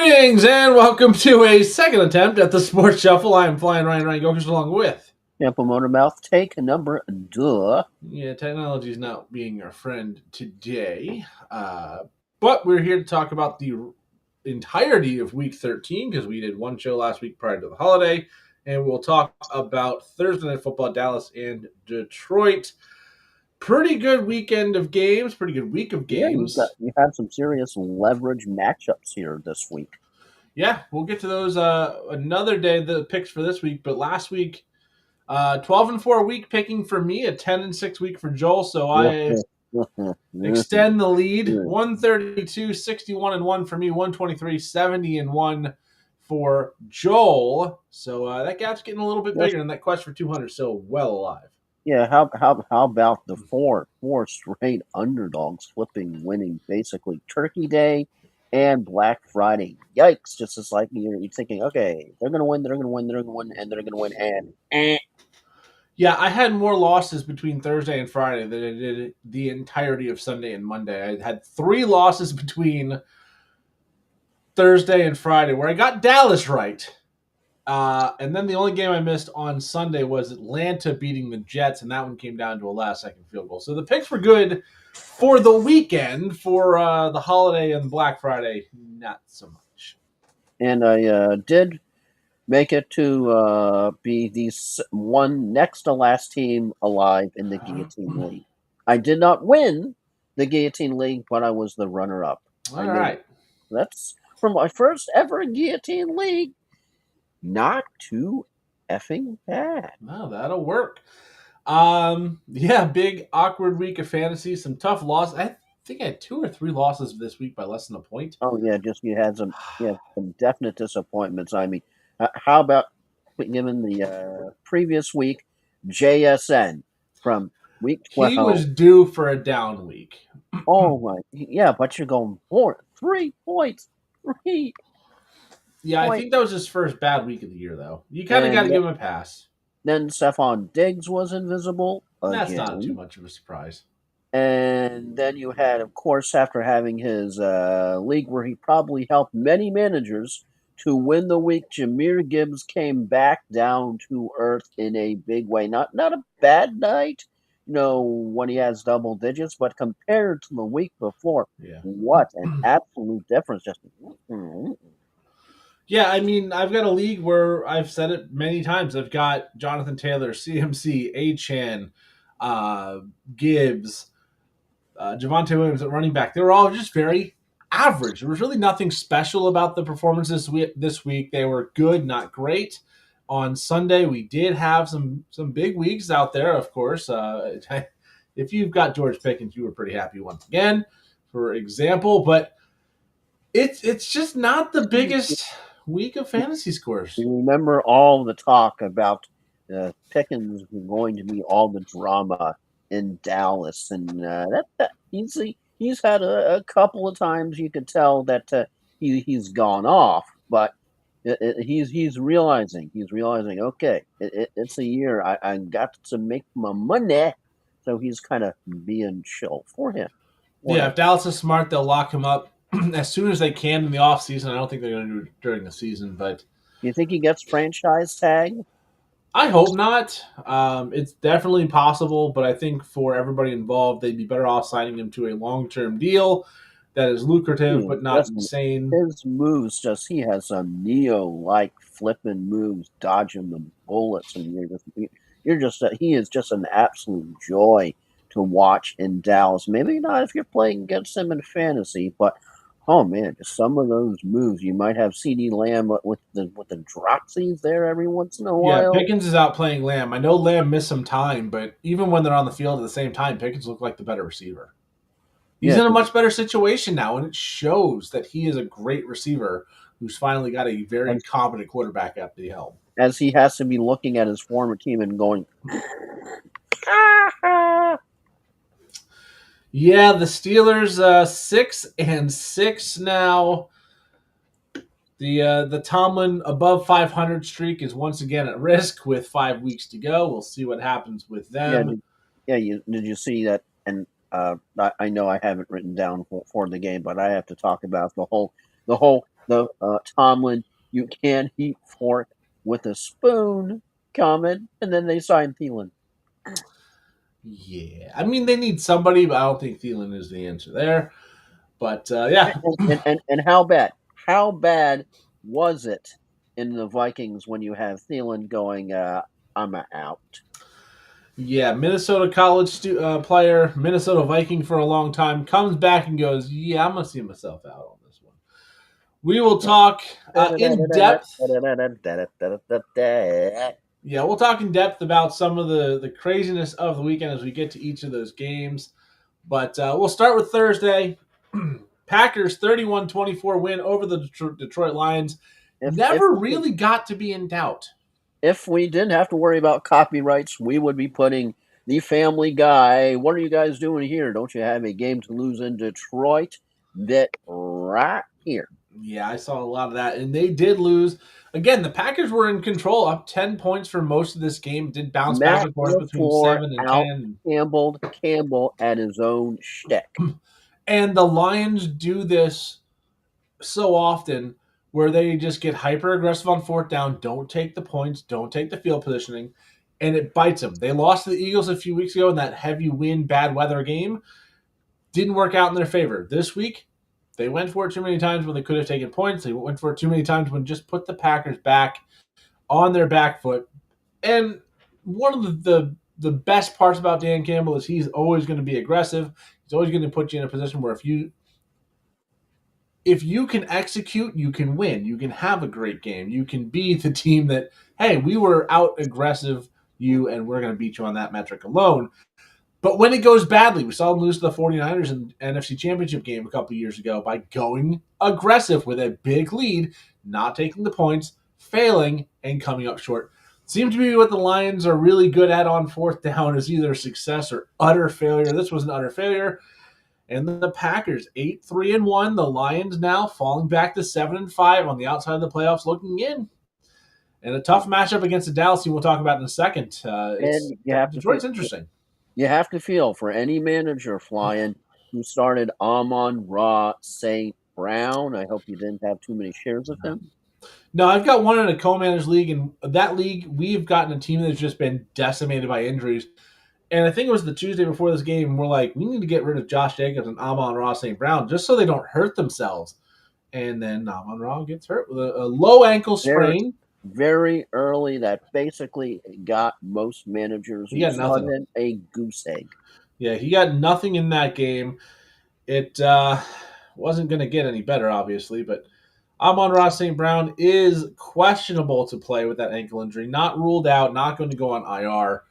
Greetings and welcome to a second attempt at the Sports Shuffle. I am Flying Ryan Gokers along with. Temple Motor Mouth, take number duh. Yeah, technology is not being our friend today. But we're here to talk about the entirety of Week 13 because we did one show last week prior to the holiday. And we'll talk about Thursday Night Football, Dallas and Detroit. Pretty good weekend of games, pretty good week of games. Yeah, you have some serious leverage matchups here this week. Yeah, we'll get to those another day, the picks for this week. But last week, 12-4 week picking for me, a 10-6 week for Joel. So I extend the lead. 132, 61-1 for me, 123, 70-1 for Joel. So that gap's getting a little bit bigger, and that quest for 200 is still well alive. Yeah, how about the four straight underdogs flipping, winning basically Turkey Day and Black Friday? Yikes! Just as like you're thinking, okay, they're gonna win, and they're gonna win, and Yeah, I had more losses between Thursday and Friday than I did the entirety of Sunday and Monday. I had 3 losses between Thursday and Friday where I got Dallas right. And then the only game I missed on Sunday was Atlanta beating the Jets, and that one came down to a last-second field goal. So the picks were good for the weekend. For the holiday and Black Friday, not so much. And I did make it to be the one next to last team alive in the Guillotine League. I did not win the Guillotine League, but I was the runner-up. All right. That's from my first ever Guillotine League. Not too effing bad. No, that'll work. Yeah, big awkward week of fantasy. Some tough losses. I think I had 2 or 3 losses this week by less than a point. Oh yeah, just you had some definite disappointments. I mean, how about given the previous week, JSN from week 12. He was due for a down week. Oh my, yeah, but you're going 3 points. 3. Yeah, I think that was his first bad week of the year, though. You kind of got to give him a pass. Then Stephon Diggs was invisible again. That's not too much of a surprise. And then you had, of course, after having his league where he probably helped many managers to win the week, Jahmyr Gibbs came back down to earth in a big way. Not a bad night, when he has double digits, but compared to the week before, what an absolute difference. Just Yeah, I mean, I've got a league where I've said it many times. I've got Jonathan Taylor, CMC, Achane, Gibbs, Javonte Williams at running back. They were all just very average. There was really nothing special about the performances this week. They were good, not great. On Sunday, we did have some big weeks out there, of course. If you've got George Pickens, you were pretty happy once again, for example. But it's just not the biggest week of fantasy scores. You remember all the talk about Pickens going to be all the drama in Dallas, and that he's had a couple of times you could tell that he's gone off, but he's realizing okay, it's a year I got to make my money, so he's kind of being chill for him. Yeah, if Dallas is smart, they'll lock him up as soon as they can in the offseason. I don't think they're going to do it during the season, but do you think he gets franchise tag? I hope not. It's definitely possible, but I think for everybody involved, they'd be better off signing him to a long-term deal that is lucrative but not insane. His moves, he has some Neo-like flipping moves, dodging the bullets, and he is just an absolute joy to watch in Dallas. Maybe not if you're playing against him in fantasy, but oh man, just some of those moves. You might have CeeDee Lamb with the dropsies there every once in a while. Yeah, Pickens is out playing Lamb. I know Lamb missed some time, but even when they're on the field at the same time, Pickens looked like the better receiver. He's in a much better situation now, and it shows that he is a great receiver who's finally got a very competent quarterback at the helm. As he has to be looking at his former team and going, yeah, the Steelers 6-6 now. The Tomlin above 500 streak is once again at risk with 5 weeks to go. We'll see what happens with them. Did you see that? And I know I haven't written down for the game, but I have to talk about the whole the Tomlin, you can't eat fork with a spoon comment, and then they signed Thielen. Yeah, I mean they need somebody, but I don't think Thielen is the answer there. But yeah, And how bad? How bad was it in the Vikings when you have Thielen going, I'm out? yeah, Minnesota college player, Minnesota Viking for a long time, comes back and goes, "Yeah, I'm gonna see myself out on this one." We will talk in depth. Yeah, we'll talk in depth about some of the craziness of the weekend as we get to each of those games. But we'll start with Thursday. Packers 31-24 win over the Detroit Lions. If Never really got to be in doubt. if we didn't have to worry about copyrights, we would be putting the Family Guy. What are you guys doing here? Don't you have a game to lose in Detroit? That right here. Yeah, I saw a lot of that, and they did lose. Again, the Packers were in control, up 10 points for most of this game. Did bounce back Matt and forth between LaFleur 7 and out 10. Campbell at his own shtick. And the Lions do this so often where they just get hyper aggressive on fourth down, don't take the points, don't take the field positioning, and it bites them. They lost to the Eagles a few weeks ago in that heavy wind, bad weather game. Didn't work out in their favor. This week, they went for it too many times when they could have taken points. They went for it too many times when just put the Packers back on their back foot. And one of the best parts about Dan Campbell is he's always going to be aggressive. He's always going to put you in a position where if you can execute, you can win. You can have a great game. You can be the team that, hey, we were out aggressive you and we're going to beat you on that metric alone. But when it goes badly, we saw them lose to the 49ers in NFC Championship game a couple years ago by going aggressive with a big lead, not taking the points, failing, and coming up short. Seems to be what the Lions are really good at on fourth down is either success or utter failure. This was an utter failure. And the Packers 8-3-1. The Lions now falling back to 7-5 on the outside of the playoffs, looking in. And a tough matchup against the Dallas team we'll talk about in a second. And you have to Detroit's interesting. You have to feel for any manager flying who started Amon-Ra St. Brown. I hope you didn't have too many shares of him. No, I've got one in a co-managed league, and that league we've gotten a team that's just been decimated by injuries. And I think it was the Tuesday before this game. We're like, we need to get rid of Josh Jacobs and Amon-Ra St. Brown just so they don't hurt themselves. And then Amon-Ra gets hurt with a low ankle sprain. Very early, that basically got most managers He got nothing. A goose egg. Yeah, he got nothing in that game. It wasn't going to get any better, obviously, but Amon-Ra St. Brown is questionable to play with that ankle injury. Not ruled out, not going to go on IR.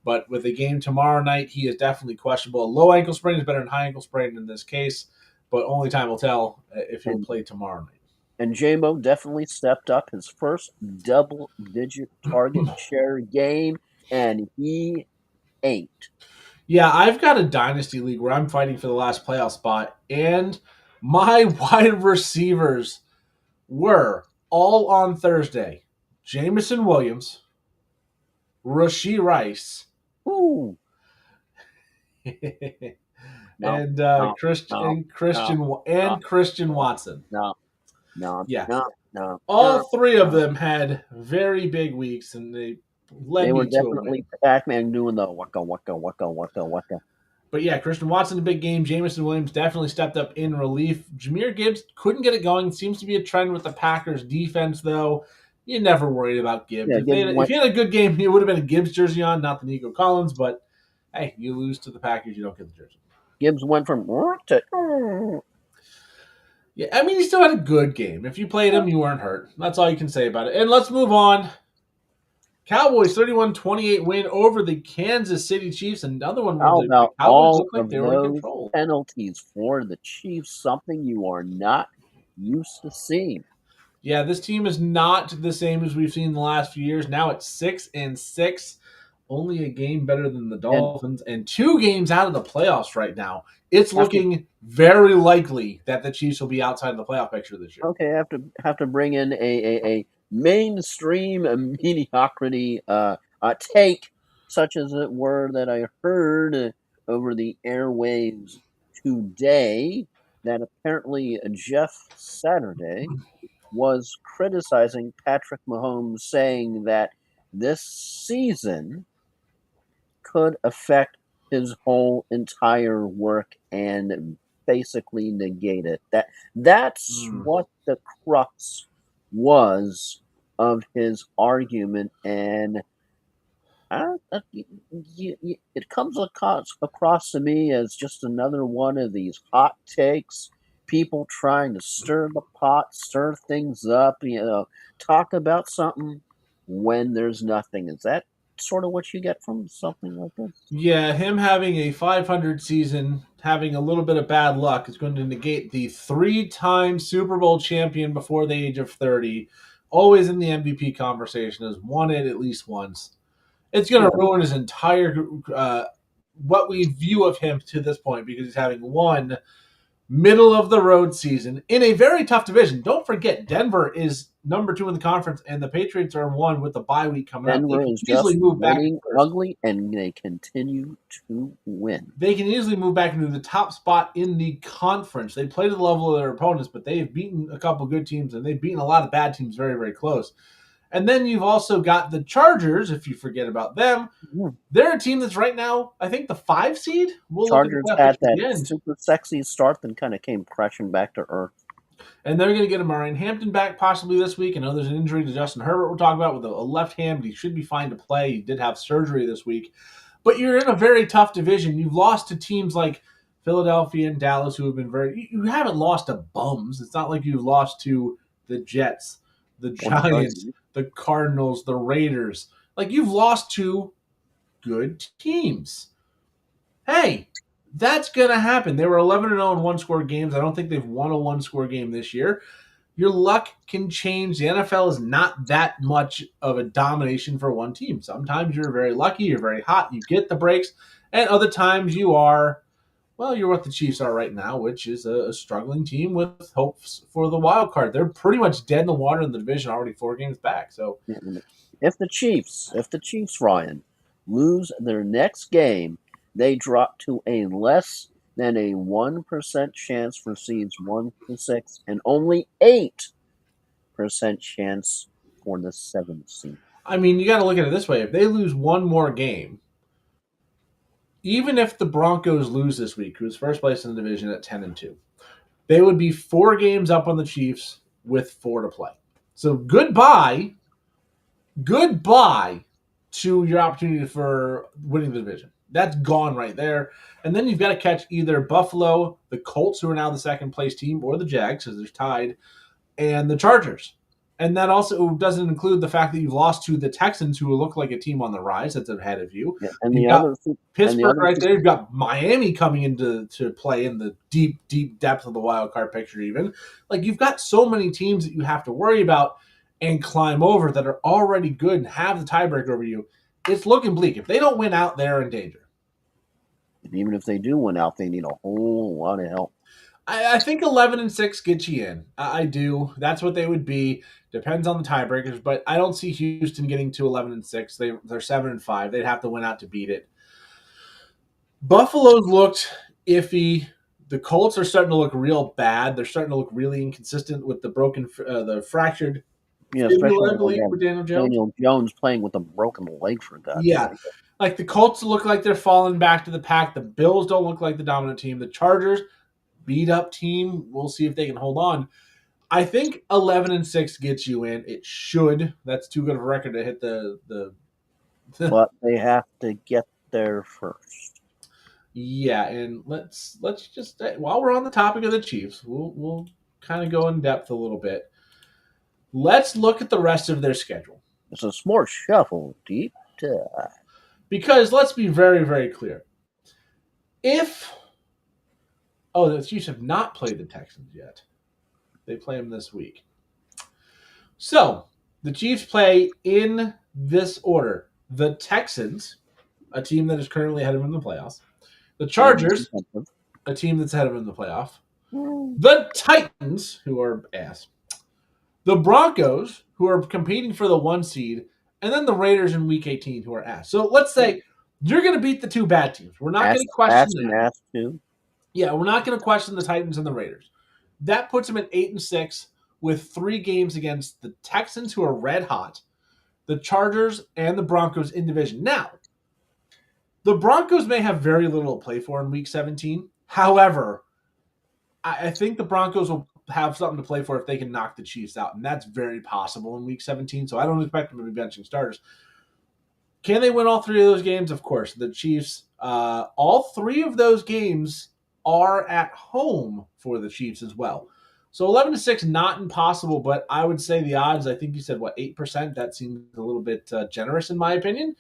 But with the game tomorrow night, he is definitely questionable. A low ankle sprain is better than high ankle sprain in this case, but only time will tell if he'll play tomorrow night. And J-Mo definitely stepped up his first double-digit target share game, and he ain't. Yeah, I've got a dynasty league where I'm fighting for the last playoff spot, and my wide receivers were all on Thursday. Jameson Williams, Rashee Rice, Ooh. and Christian Watson. No. All three of them had very big weeks, and they were me to a win. definitely Pac-Man doing the waka. But yeah, Christian Watson, a big game. Jameson Williams definitely stepped up in relief. Jahmyr Gibbs couldn't get it going. Seems to be a trend with the Packers defense, though. You never worried about Gibbs. Yeah, if he had a good game, he would have been a Gibbs jersey on, not the Nico Collins. But hey, you lose to the Packers, you don't get the jersey. Gibbs went from to. Yeah, I mean, he still had a good game. If you played him, you weren't hurt. That's all you can say about it. And let's move on. Cowboys 31-28 win over the Kansas City Chiefs. Another one where the Cowboys looked like they were in control. Penalties for the Chiefs, something you are not used to seeing. Yeah, this team is not the same as we've seen in the last few years. Now it's 6-6, only a game better than the Dolphins, and 2 games out of the playoffs right now. It's looking very likely that the Chiefs will be outside of the playoff picture this year. Okay, I have to bring in a mainstream mediocrity take, such as it were, that I heard over the airwaves today, that apparently Jeff Saturday was criticizing Patrick Mahomes, saying that this season could affect his whole entire work and basically negate it. That's what the crux was of his argument, and it comes across to me as just another one of these hot takes. People trying to stir the pot, stir things up, talk about something when there's nothing. Is that sort of what you get from something like this? Yeah, him having a 500 season, having a little bit of bad luck, is going to negate the three-time Super Bowl champion before the age of 30, always in the MVP conversation, has won it at least once. It's going to ruin his entire what we view of him to this point, because he's having one middle of the road season in a very tough division. Don't forget, Denver is number 2 in the conference, and the Patriots are 1 with the bye week coming up. Denver is just winning ugly, and they continue to win. They can easily move back into the top spot in the conference. They play to the level of their opponents, but they've beaten a couple good teams, and they've beaten a lot of bad teams very, very close. And then you've also got the Chargers, if you forget about them. They're a team that's right now, I think, the 5 seed. Chargers had that super sexy start, then kind of came crashing back to earth. And they're going to get a Murray Hampton back possibly this week. I know there's an injury to Justin Herbert we're talking about with a left hand, but he should be fine to play. He did have surgery this week. But you're in a very tough division. You've lost to teams like Philadelphia and Dallas, who have been very – you haven't lost to bums. It's not like you've lost to the Jets, the Giants, the Cardinals, the Raiders. Like, you've lost to good teams. Hey, that's going to happen. They were 11-0 in one-score games. I don't think they've won a one-score game this year. Your luck can change. The NFL is not that much of a domination for one team. Sometimes you're very lucky, you're very hot, you get the breaks, and other times you are, well, you're what the Chiefs are right now, which is a struggling team with hopes for the wild card. They're pretty much dead in the water in the division, already 4 games back. So, if the Chiefs, Ryan, lose their next game, they drop to a less than a 1% chance for seeds 1 to 6, and only 8% chance for the 7th seed. I mean, you got to look at it this way: if they lose one more game, even if the Broncos lose this week, who's first place in the division at 10-2, they would be 4 games up on the Chiefs with 4 to play. So goodbye to your opportunity for winning the division. That's gone right there. And then you've got to catch either Buffalo, the Colts, who are now the second place team, or the Jags, because they're tied, and the Chargers. And that also doesn't include the fact that you've lost to the Texans, who look like a team on the rise that's ahead of you. Yeah, and you've got Pittsburgh right there. You've got Miami coming into play in the deep, deep depth of the wild card picture even. Like, you've got so many teams that you have to worry about and climb over that are already good and have the tiebreaker over you. It's looking bleak. If they don't win out, they're in danger. And even if they do win out, they need a whole lot of help. I think 11-6 gets you in. I do. That's what they would be. Depends on the tiebreakers, but I don't see Houston getting to 11-6. They're 7-5. They'd have to win out to beat it. Buffalo's looked iffy. The Colts are starting to look real bad. They're starting to look really inconsistent with the the fractured. Yeah, especially with Daniel Jones playing with a broken leg for God's sake. Like, the Colts look like they're falling back to the pack. The Bills don't look like the dominant team. The Chargers, beat up team. We'll see if they can hold on. I think 11-6 gets you in. It should. That's too good of a record to hit the But they have to get there first. Yeah, and let's just, while we're on the topic of the Chiefs, we'll kind of go in depth a little bit. Let's look at the rest of their schedule. It's a smart shuffle, deep dive. Because let's be very, very clear. The Chiefs have not played the Texans yet. They play them this week. So, the Chiefs play in this order. The Texans, a team that is currently ahead of them in the playoffs. The Chargers, a team that's ahead of them in the playoff. The Titans, who are ass. The Broncos, who are competing for the 1 seed. And then the Raiders in Week 18, who are ass. So let's say you're going to beat the 2 bad teams. We're not going to question that. Too. Yeah, we're not going to question the Titans and the Raiders. That puts them at 8-6 with 3 games against the Texans, who are red hot, the Chargers, and the Broncos in division. Now, the Broncos may have very little to play for in Week 17. However, I think the Broncos will have something to play for if they can knock the Chiefs out, and that's very possible in Week 17. So I don't expect them to be benching starters. Can they win all 3 of those games? Of course. The Chiefs, all 3 of those games are at home for the Chiefs as well. So 11-6, not impossible, but I would say the odds, I think you said, 8%? That seems a little bit generous in my opinion.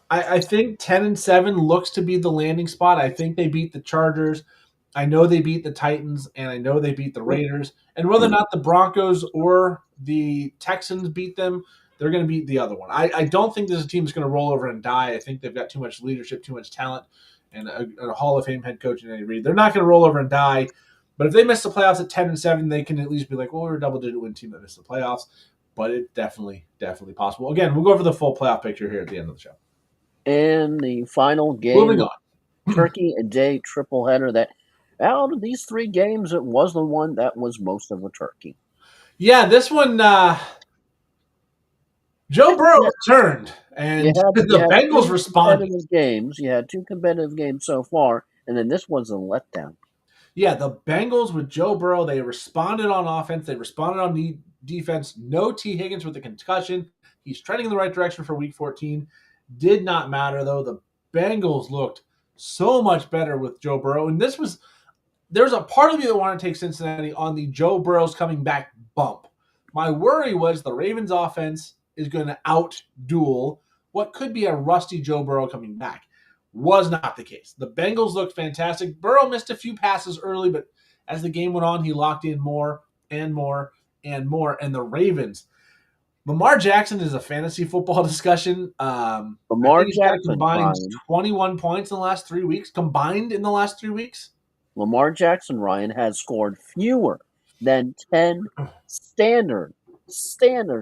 I think 10-7 looks to be the landing spot. I think they beat the Chargers. I know they beat the Titans, and I know they beat the Raiders. And whether or not the Broncos or the Texans beat them, they're going to beat the other one. I don't think this team is going to roll over and die. I think they've got too much leadership, too much talent, and a Hall of Fame head coach in Andy Reid. They're not going to roll over and die. But if they miss the playoffs at 10-7, they can at least be like, well, we're a double-digit win team that missed the playoffs. But it's definitely possible. Again, we'll go over the full playoff picture here at the end of the show. And the final game, moving on, Turkey a Day triple header. That out of these 3 games, it was the one that was most of a turkey. Yeah, this one, Joe Burrow returned, and the Bengals responded. You had 2 competitive games so far, and then this was a letdown. Yeah, the Bengals with Joe Burrow, they responded on offense. They responded on defense. No T. Higgins with the concussion. He's trending in the right direction for Week 14. Did not matter, though. The Bengals looked so much better with Joe Burrow. And there's a part of me that wanted to take Cincinnati on the Joe Burrow's coming back bump. My worry was the Ravens offense is going to out-duel what could be a rusty Joe Burrow coming back. Was not the case. The Bengals looked fantastic. Burrow missed a few passes early, but as the game went on, he locked in more and more and more. And the Ravens, Lamar Jackson is a fantasy football discussion. Lamar Jackson combined 21 points in the last 3 weeks. Combined in the last 3 weeks. Lamar Jackson, Ryan, has scored fewer than 10 standard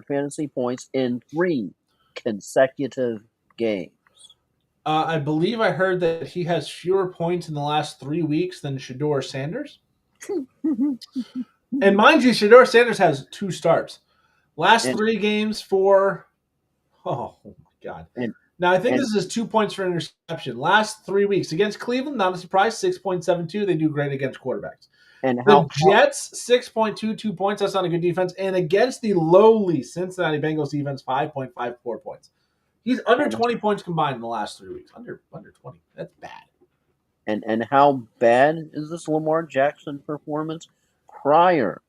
fantasy points in 3 consecutive games. I believe I heard that he has fewer points in the last 3 weeks than Shedeur Sanders. And mind you, Shedeur Sanders has 2 starts. Last 3 games for oh my God. Now, I think this is 2 points for interception. Last 3 weeks against Cleveland, not a surprise, 6.72. They do great against quarterbacks. And the Jets, 6.22 points. That's not a good defense. And against the lowly Cincinnati Bengals defense, 5.54 points. He's under 20 points combined in the last 3 weeks. Under 20. That's bad. And how bad is this Lamar Jackson performance? Prior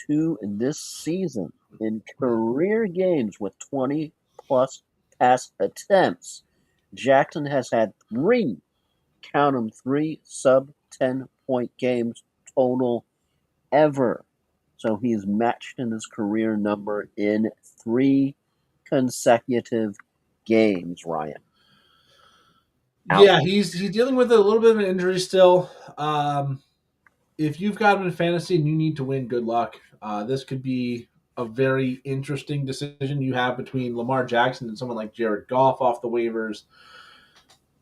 to this season, in career games with 20-plus pass attempts, Jackson has had 3, count them, 3 sub-10-point games total ever. So he's matched in his career number in 3 consecutive games, Ryan. Yeah, he's dealing with a little bit of an injury still. If you've got him in fantasy and you need to win, good luck. This could be a very interesting decision you have between Lamar Jackson and someone like Jared Goff off the waivers,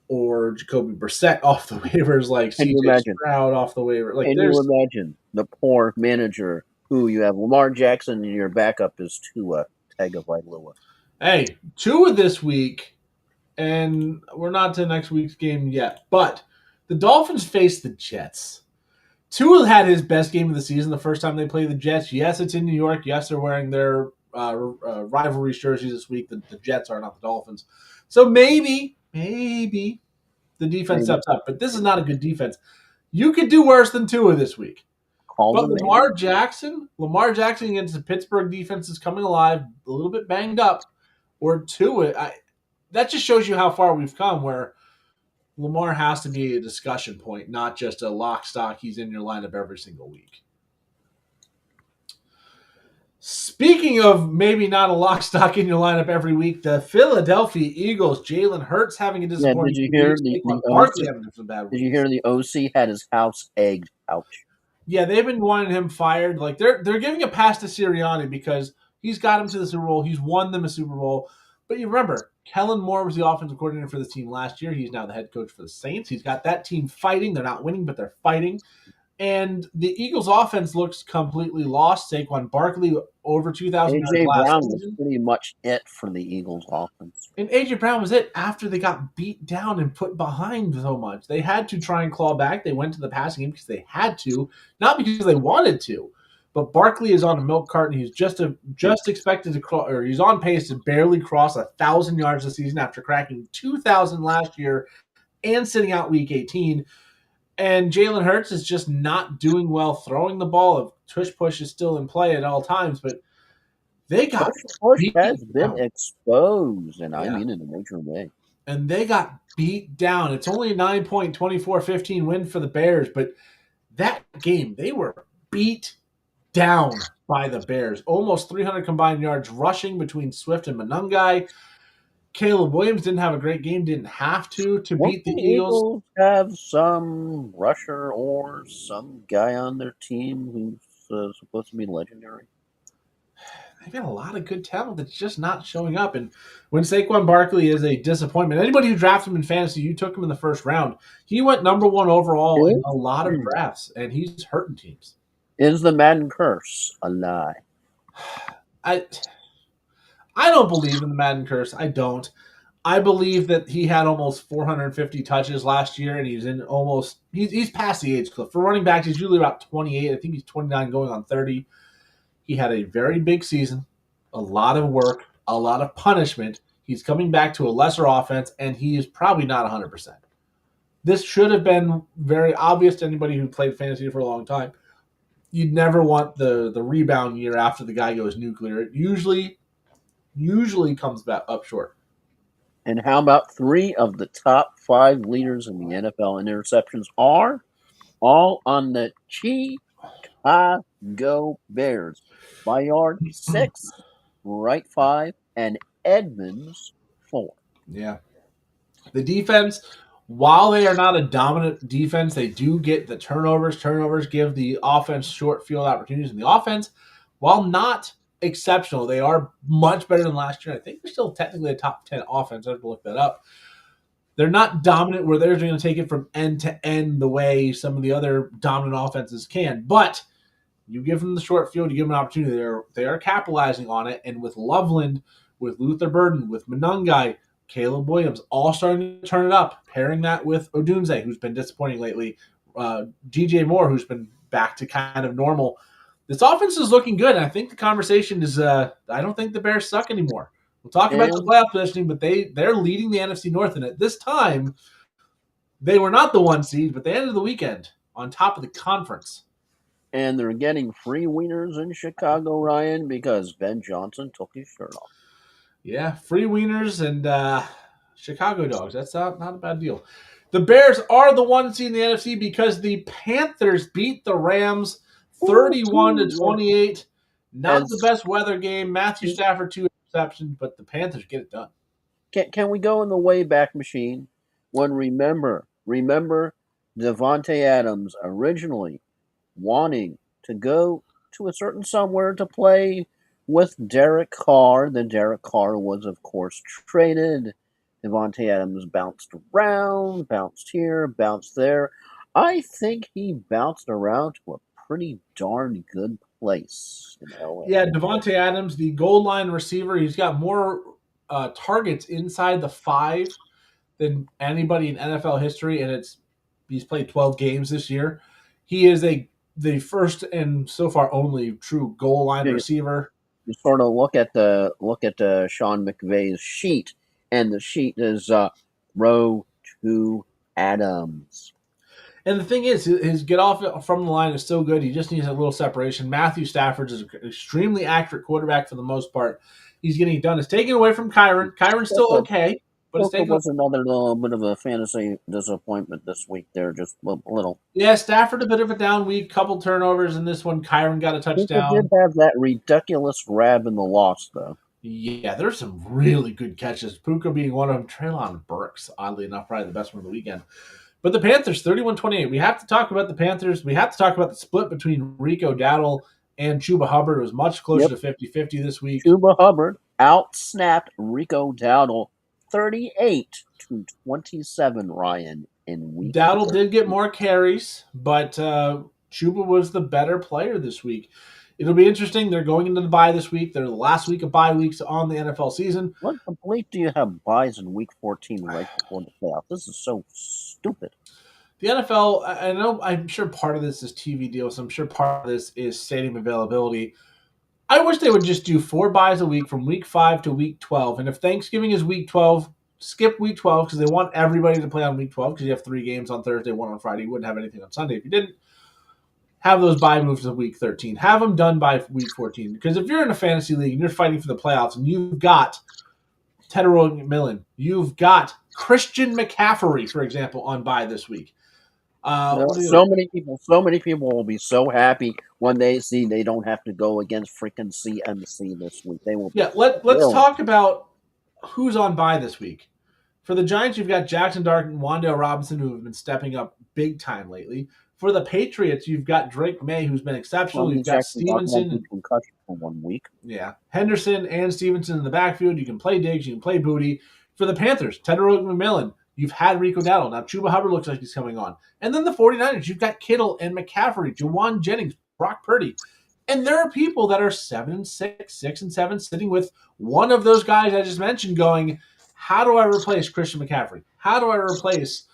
or Jacoby Brissett off the waivers, like CJ Stroud off the waiver. Like, can you imagine the poor manager who you have Lamar Jackson and your backup is Tua Tagovailoa? Hey, Tua this week, and we're not to next week's game yet, but the Dolphins face the Jets. Tua had his best game of the season the first time they played the Jets. Yes, it's in New York. Yes, they're wearing their rivalry jerseys this week. The Jets are, not the Dolphins. So maybe the defense steps up. But this is not a good defense. You could do worse than Tua this week. But Lamar Jackson against the Pittsburgh defense is coming alive, a little bit banged up. Or Tua, that just shows you how far we've come, where Lamar has to be a discussion point, not just a lock stock. He's in your lineup every single week. Speaking of maybe not a lock stock in your lineup every week, the Philadelphia Eagles, Jalen Hurts having a disappointing week. Did you hear the OC had his house egged? Ouch. Yeah, they've been wanting him fired. Like they're giving a pass to Sirianni because he's got him to the Super Bowl. He's won them a Super Bowl. But you remember, Kellen Moore was the offensive coordinator for the team last year. He's now the head coach for the Saints. He's got that team fighting. They're not winning, but they're fighting. And the Eagles' offense looks completely lost. Saquon Barkley over 2,000 yards A.J. last Brown was season. pretty much it for the Eagles offense. And A.J. Brown was it after they got beat down and put behind so much. They had to try and claw back. They went to the passing game because they had to, not because they wanted to. But Barkley is on a milk carton. He's just expected to cross, or he's on pace to barely cross 1,000 yards this season after cracking 2,000 last year and sitting out Week 18. And Jalen Hurts is just not doing well throwing the ball. Tush push is still in play at all times, but they got Bush beat has been down. exposed, and I Yeah. mean in a major way. And they got beat down. It's only a 9-point, 24-15 win for the Bears, but that game, they were beat down by the Bears. Almost 300 combined yards rushing between Swift and Monungai. Caleb Williams didn't have a great game, didn't have to Won't beat the the Eagles. Eagles have some rusher or some guy on their team who's supposed to be legendary? They've got a lot of good talent that's just not showing up. And when Saquon Barkley is a disappointment, anybody who drafted him in fantasy, you took him in the first round. He went number one overall in a lot of drafts, and he's hurting teams. Is the Madden curse a lie? I don't believe in the Madden curse. I don't. I believe that he had almost 450 touches last year, and he's past the age cliff. For running backs, he's usually about 28. I think he's 29 going on 30. He had a very big season, a lot of work, a lot of punishment. He's coming back to a lesser offense, and he is probably not 100%. This should have been very obvious to anybody who played fantasy for a long time. You'd never want the rebound year after the guy goes nuclear. It usually comes back up short. And how about 3 of the top 5 leaders in the NFL in interceptions are all on the Chicago Bears? Bayard 6, Wright 5, and Edmonds 4. Yeah. The defense, while they are not a dominant defense, they do get the turnovers. Turnovers give the offense short field opportunities. And the offense, while not exceptional, they are much better than last year. I think they're still technically a top 10 offense. I have to look that up. They're not dominant where they're going to take it from end to end the way some of the other dominant offenses can. But you give them the short field, you give them an opportunity. They are capitalizing on it. And with Loveland, with Luther Burden, with Monungai, Caleb Williams, all starting to turn it up, pairing that with Odunze, who's been disappointing lately, DJ Moore, who's been back to kind of normal. This offense is looking good, and I think the conversation is I don't think the Bears suck anymore. We'll talk about the playoff positioning, but they're leading the NFC North, and at this time, they were not the 1 seed, but they ended the weekend on top of the conference. And they're getting free wieners in Chicago, Ryan, because Ben Johnson took his shirt off. Yeah, free wieners and Chicago dogs. That's not a bad deal. The Bears are the 1 seed in the NFC because the Panthers beat the Rams 31-28. Not the best weather game. Matthew Stafford 2 interceptions, but the Panthers get it done. Can we go in the Wayback Machine? Remember Davante Adams originally wanting to go to a certain somewhere to play with Derek Carr. Then Derek Carr was, of course, traded. Davante Adams bounced around, bounced here, bounced there. I think he bounced around to a pretty darn good place in LA. Yeah, Davante Adams, the goal line receiver, he's got more targets inside the 5 than anybody in NFL history, and he's played 12 games this year. He is the first and so far only true goal line receiver. You sort of look at the Sean McVay's sheet, and the sheet is row to Adams. And the thing is, his get off from the line is so good. He just needs a little separation. Matthew Stafford is an extremely accurate quarterback for the most part. He's getting it done. It's taken away from Kyron. Kyron's still okay. But it was another little bit of a fantasy disappointment this week there, just a little. Yeah, Stafford a bit of a down week, couple turnovers in this one. Kyron got a touchdown. He did have that ridiculous grab in the loss, though. Yeah, there's some really good catches. Puka being one of them. Treylon Burks, oddly enough, probably the best one of the weekend. But the Panthers, 31-28. We have to talk about the Panthers. We have to talk about the split between Rico Dowdle and Chuba Hubbard. It was much closer to 50-50 this week. Chuba Hubbard out-snapped Rico Dowdle 38-27, Ryan, in week. Dowdle did get more carries, but Chuba was the better player this week. It'll be interesting. They're going into the bye this week. They're the last week of bye weeks on the NFL season. What the bleep do you have buys in week 14 right before the playoffs? This is so stupid. The NFL, I know, I'm sure part of this is TV deals. I'm sure part of this is stadium availability. I wish they would just do 4 buys a week from week 5 to week 12. And if Thanksgiving is week 12, skip week 12 because they want everybody to play on week 12 because you have 3 games on Thursday, 1 on Friday. You wouldn't have anything on Sunday if you didn't. Have those bye moves to week 13. Have them done by week 14. Because if you're in a fantasy league and you're fighting for the playoffs and you've got Tedero McMillan, you've got Christian McCaffrey, for example, on bye this week. So many people will be so happy when they see they don't have to go against freaking CMC this week. They will. Yeah, let's talk about who's on bye this week. For the Giants, you've got Jackson Dart and Wan'Dale Robinson, who have been stepping up big time lately. For the Patriots, you've got Drake May, who's been exceptional. You've got Stevenson. Concussion for 1 week. Yeah. Henderson and Stevenson in the backfield. You can play Diggs. You can play Booty. For the Panthers, Tedero McMillan. You've had Rico Dowdle. Now Chuba Hubbard looks like he's coming on. And then the 49ers, you've got Kittle and McCaffrey, Jawan Jennings, Brock Purdy. And there are people that are 7-6, 6-7, sitting with one of those guys I just mentioned going, how do I replace Christian McCaffrey? How do I replace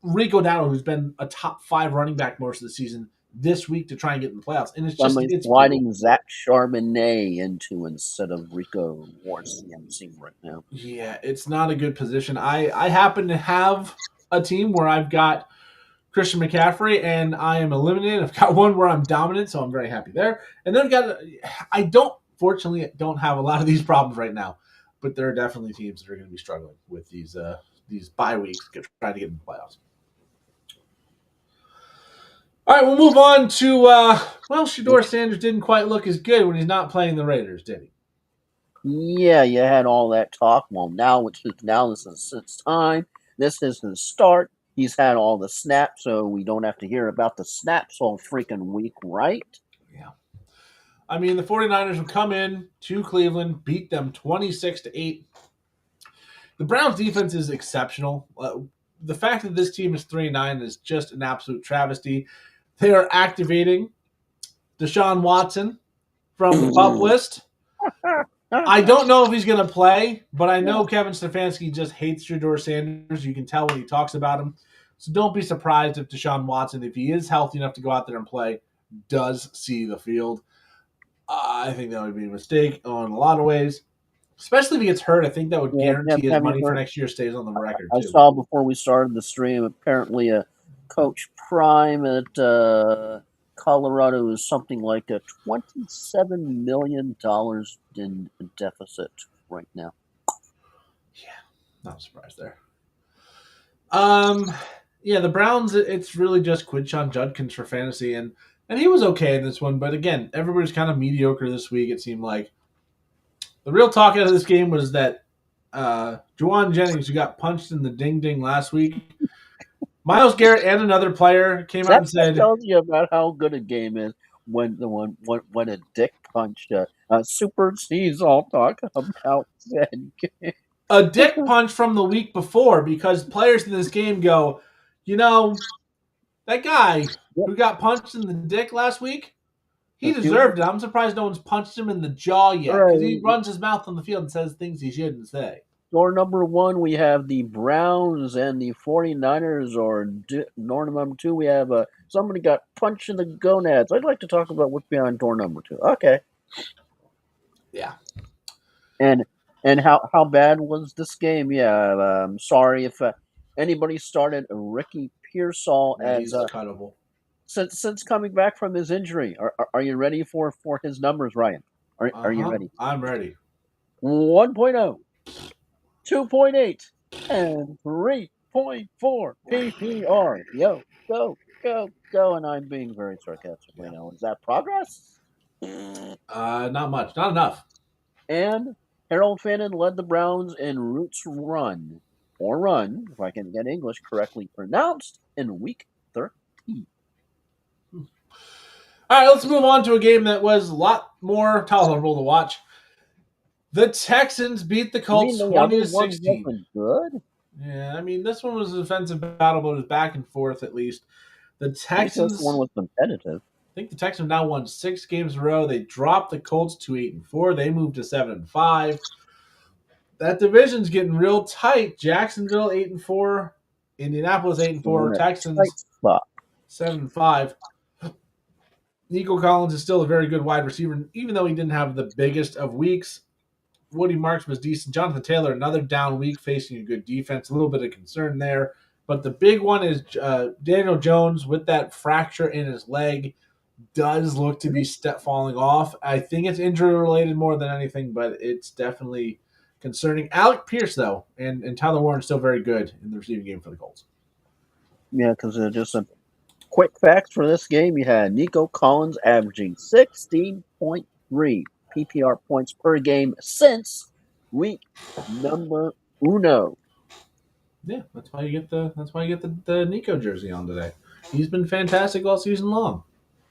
Rico Dowdle, who's been a top 5 running back most of the season, this week to try and get in the playoffs? And it's just it's sliding Zach Charbonnet into instead of Rico or CMC right now. Yeah, it's not a good position. I happen to have a team where I've got Christian McCaffrey and I am eliminated. I've got one where I'm dominant, so I'm very happy there. And then fortunately don't have a lot of these problems right now, but there are definitely teams that are going to be struggling with these bye weeks trying to get in the playoffs. All right, we'll move on to, Shedeur Sanders didn't quite look as good when he's not playing the Raiders, did he? Yeah, you had all that talk. Well, now this is his time. This is his start. He's had all the snaps, so we don't have to hear about the snaps all freaking week, right? Yeah. I mean, the 49ers will come in to Cleveland, beat them 26-8. The Browns' defense is exceptional. The fact that this team is 3-9 is just an absolute travesty. They are activating Deshaun Watson from the PUP list. I don't know if he's going to play, but I know Kevin Stefanski just hates Shedeur Sanders. You can tell when he talks about him. So don't be surprised if Deshaun Watson, if he is healthy enough to go out there and play, does see the field. I think that would be a mistake on a lot of ways. Especially if he gets hurt, I think that would guarantee his money for next year stays on the record, too. I saw before we started the stream, apparently Coach Prime at Colorado is something like a $27 million in deficit right now. Yeah, not surprised there. The Browns, it's really just Quinshon Judkins for fantasy, and he was okay in this one, but again, everybody's kind of mediocre this week, it seemed like. The real talk out of this game was that Jawan Jennings, who got punched in the ding-ding last week, Myles Garrett and another player came out and said... That tells you about how good a game is when a dick punch supersedes all talk about said game. A dick punch from the week before, because players in this game go, that guy who got punched in the dick last week, he deserved it. I'm surprised no one's punched him in the jaw yet, because he runs his mouth on the field and says things he shouldn't say. Door number 1, we have the Browns and the 49ers, or door number 2, we have somebody got punched in the gonads. I'd like to talk about what's behind door number 2. Okay. Yeah. And how bad was this game? Yeah, I'm sorry if anybody started Ricky Pearsall as cuttable. Since coming back from his injury. Are you ready for his numbers, Ryan? Are you ready? I'm ready. 1.0, 2.8, and 3.4 PPR. Yo, go, and I'm being very sarcastic right now. Is that progress? Not much. Not enough. And Harold Fannin led the Browns in routes run, if I can get English correctly pronounced, in week 13. All right, let's move on to a game that was a lot more tolerable to watch. The Texans beat the Colts 20-16. Good. Yeah, I mean, this one was a defensive battle, but it was back and forth at least. The At least Texans, this one was competitive. I think the Texans now won 6 games in a row. They dropped the Colts to 8-4. They moved to 7-5. That division's getting real tight. Jacksonville 8-4, Indianapolis We're 8-4, in a tight Texans spot. 7-5. Nico Collins is still a very good wide receiver, even though he didn't have the biggest of weeks. Woody Marks was decent. Jonathan Taylor, another down week, facing a good defense. A little bit of concern there. But the big one is Daniel Jones with that fracture in his leg does look to be falling off. I think it's injury related more than anything, but it's definitely concerning. Alec Pierce, though, and Tyler Warren still very good in the receiving game for the Colts. Yeah, because just some quick facts for this game. You had Nico Collins averaging 16.3 PPR points per game since week number uno. Yeah, that's why you get the Nico jersey on today. He's been fantastic all season long.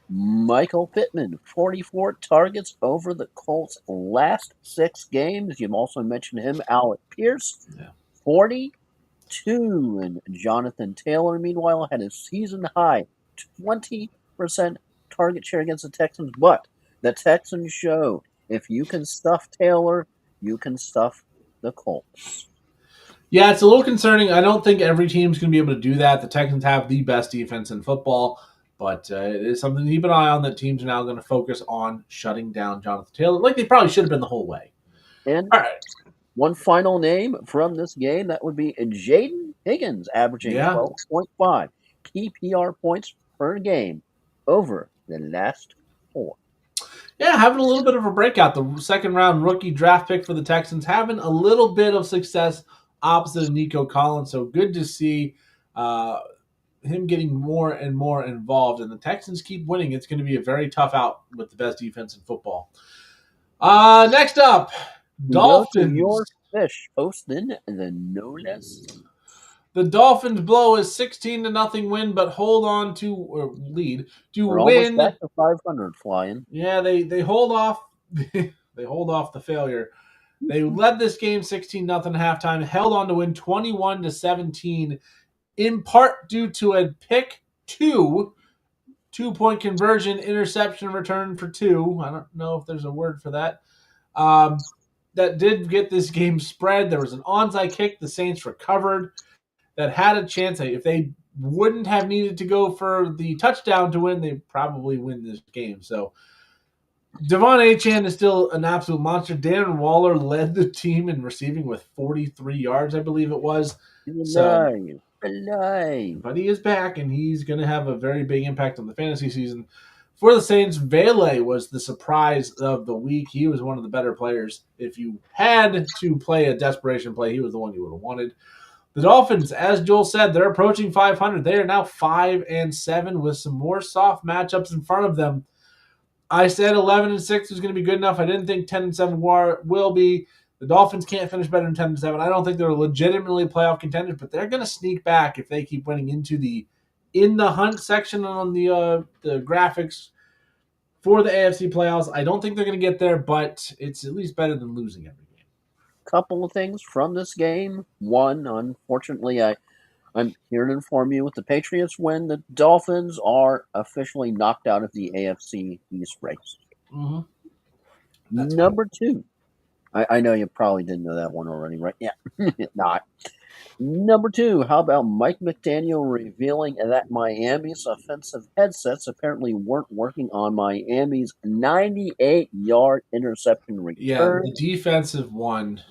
Michael Pittman, 44 targets over the Colts' last 6 games. You've also mentioned him, Alec Pierce, 42. And Jonathan Taylor, meanwhile, had a season-high 20% target share against the Texans. But the Texans showed if you can stuff Taylor, you can stuff the Colts. Yeah, it's a little concerning. I don't think every team's going to be able to do that. The Texans have the best defense in football, but it is something to keep an eye on that teams are now going to focus on shutting down Jonathan Taylor, like they probably should have been the whole way. And all right, one final name from this game, that would be Jaden Higgins, averaging 12.5 PPR points per game over the last 4. Yeah, having a little bit of a breakout. The second-round rookie draft pick for the Texans having a little bit of success opposite of Nico Collins. So good to see him getting more and more involved. And the Texans keep winning. It's going to be a very tough out with the best defense in football. Next up, Dolphins. Your fish posting the no less. The Dolphins blow a 16-0 win, but hold on to lead to We're win. Almost back to 500 flying. Yeah, they hold off. They hold off the failure. They led this game 16-0 at halftime, held on to win 21-17, in part due to a pick 2-point conversion, interception return for 2. I don't know if there's a word for that. That did get this game spread. There was an onside kick the Saints recovered that had a chance. If they wouldn't have needed to go for the touchdown to win, they probably win this game. So Devon Achane is still an absolute monster. Darren Waller led the team in receiving with 43 yards, I believe it was. Alive. But he is back, and he's going to have a very big impact on the fantasy season. For the Saints, Vele was the surprise of the week. He was one of the better players. If you had to play a desperation play, he was the one you would have wanted. The Dolphins, as Joel said, they're approaching 500. They are now 5-7 with some more soft matchups in front of them. I said 11-6 was going to be good enough. I didn't think 10-7 will be. The Dolphins can't finish better than 10-7. I don't think they're legitimately playoff contenders, but they're going to sneak back if they keep winning into the in the hunt section on the graphics for the AFC playoffs. I don't think they're going to get there, but it's at least better than losing every game. Couple of things from this game. One, unfortunately, I'm here to inform you with the Patriots win, the Dolphins are officially knocked out of the AFC East race. Mm-hmm. Number 2. I know you probably didn't know that one already, right? Yeah, not. Number 2, how about Mike McDaniel revealing that Miami's offensive headsets apparently weren't working on Miami's 98-yard interception return? Yeah, the defensive one.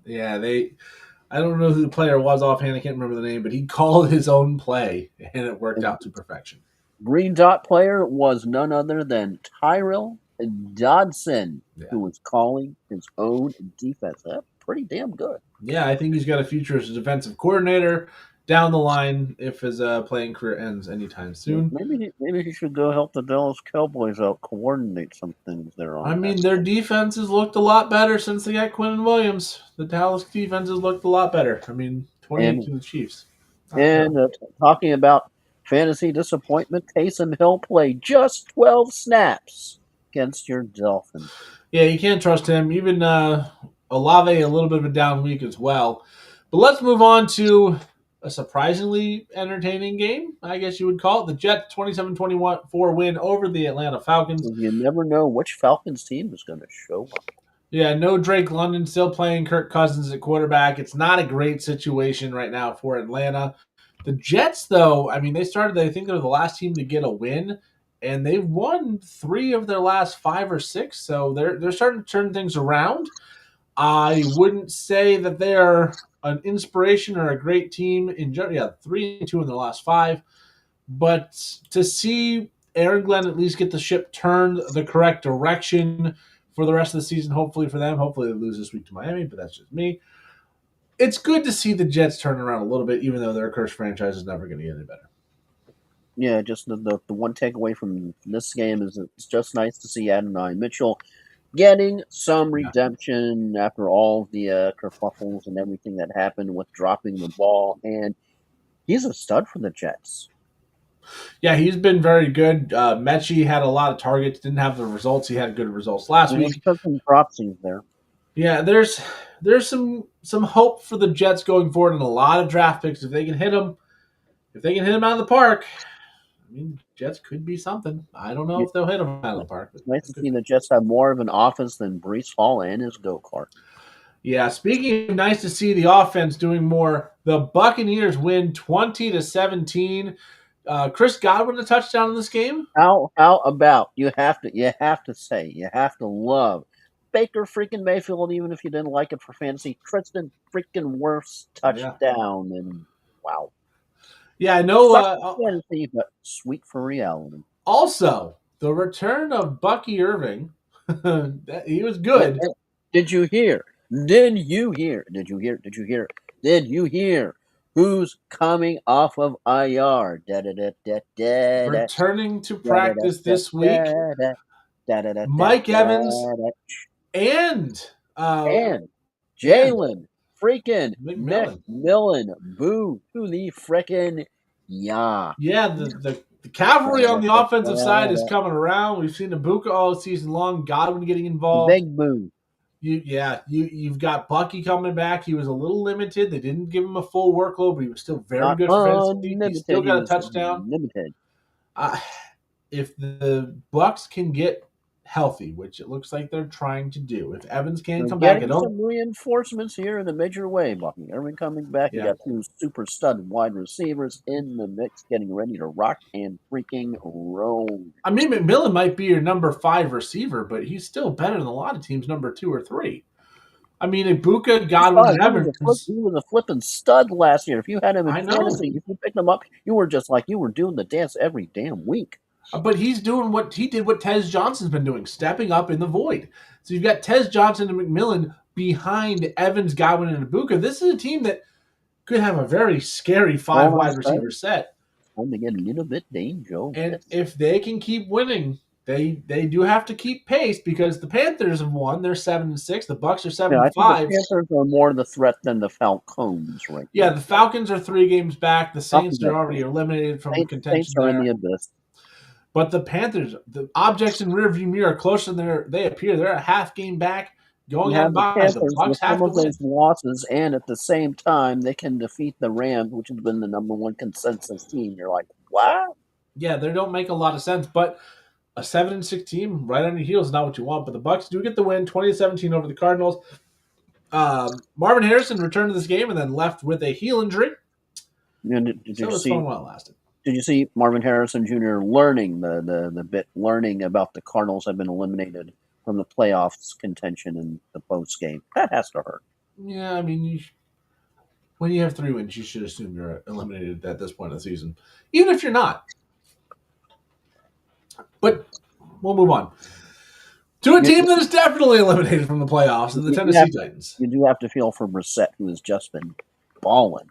Yeah, I don't know who the player was offhand. I can't remember the name, but he called his own play, and it worked out to perfection. Green dot player was none other than Tyrell Dodson, who was calling his own defense. That's pretty damn good. Yeah, I think he's got a future as a defensive coordinator down the line if his playing career ends anytime soon. Maybe he should go help the Dallas Cowboys out, coordinate some things there. I mean, their defenses looked a lot better since they got Quinnen Williams. The Dallas defenses looked a lot better. I mean, 28 to the Chiefs. And talking about fantasy disappointment, Taysom Hill played just 12 snaps against your Dolphins. Yeah, you can't trust him. Even Olave, a little bit of a down week as well. But let's move on to a surprisingly entertaining game, I guess you would call it. The Jets 27-24 win over the Atlanta Falcons. You never know which Falcons team is going to show up. Yeah, no Drake London, still playing Kirk Cousins at quarterback. It's not a great situation right now for Atlanta. The Jets, though, I mean, they think they're the last team to get a win, and they've won 3 of their last 5 or 6, so they're starting to turn things around. I wouldn't say that they are an inspiration or a great team in general. Yeah, 3-2 in the last 5, but to see Aaron Glenn at least get the ship turned the correct direction for the rest of the season, hopefully for them. Hopefully they lose this week to Miami, but that's just me. It's good to see the Jets turn around a little bit, even though their cursed franchise is never going to get any better. Yeah, just the one takeaway from this game is it's just nice to see Adonai Mitchell getting some redemption after all the kerfuffles and everything that happened with dropping the ball, and he's a stud for the Jets. Yeah, he's been very good. Mechie had a lot of targets, didn't have the results. He had good results last week. Took some propsies there. Yeah, there's some hope for the Jets going forward in a lot of draft picks. If they can hit them out of the park, I mean, Jets could be something. I don't know if they'll hit them out of the park. It's nice to see the Jets have more of an offense than Breece Hall and his go-kart. Yeah, speaking of nice to see the offense doing more, the Buccaneers win 20-17. Chris Godwin a touchdown in this game. How about you have to love Baker freaking Mayfield, even if you didn't like it for fantasy. Tristan freaking Wirfs touchdown, and wow. Yeah, I know. Fantasy, but sweet for reality. Also, the return of Bucky Irving. He was good. Did you hear? Who's coming off of IR? Returning to practice this week. Mike Evans and Jalen freaking McMillan. Boo to the frickin' yeah. Yeah, the cavalry on the offensive side is coming around. We've seen Ibuka all season long. Godwin getting involved. Big boo. You've got Bucky coming back. He was a little limited. They didn't give him a full workload, but he was still very good for fantasy. He still got a touchdown. Limited. If the Bucs can get healthy, which it looks like they're trying to do, if Evans can come back, some reinforcements here in a major way. Bucky Irving coming back. You got 2 super stud wide receivers in the mix, getting ready to rock and freaking roll. I mean, McMillan might be your number 5 receiver, but he's still better than a lot of teams' number 2 or 3. I mean, Ibuka, Godwin, and Evans. He was a flipping stud last year. If you had him in fantasy, if you picked him up, you were just like you were doing the dance every damn week. But he's doing what Tez Johnson's been doing, stepping up in the void. So you've got Tez Johnson and McMillan behind Evans, Godwin, and Ibuka. This is a team that could have a very scary 5 wide receiver set. Time to get a little bit dangerous. And if they can keep winning, they do have to keep pace because the Panthers have won. They're 7-6. The Bucs are 7-5. I think the Panthers are more the threat than the Falcons right now. The Falcons are 3 games back. The Saints are already eliminated from contention. Saints are in the abyss. But the Panthers, the objects in rearview mirror are closer than they appear. They're a half game back, going on by. The Bucs have some of those losses, and at the same time, they can defeat the Rams, which has been the number 1 consensus team. You're like, wow. Yeah, they don't make a lot of sense, but a 7-6 team right on your heels is not what you want. But the Bucs do get the win, 20-17 over the Cardinals. Marvin Harrison returned to this game and then left with a heel injury. Did you see fun while it lasted. Did you see Marvin Harrison Jr. learning learning about the Cardinals have been eliminated from the playoffs contention in the post game? That has to hurt. Yeah, I mean, when you have 3 wins, you should assume you're eliminated at this point of the season, even if you're not. But we'll move on to a team that is definitely eliminated from the playoffs, and the Tennessee Titans. You do have to feel for Brissett, who has just been balling.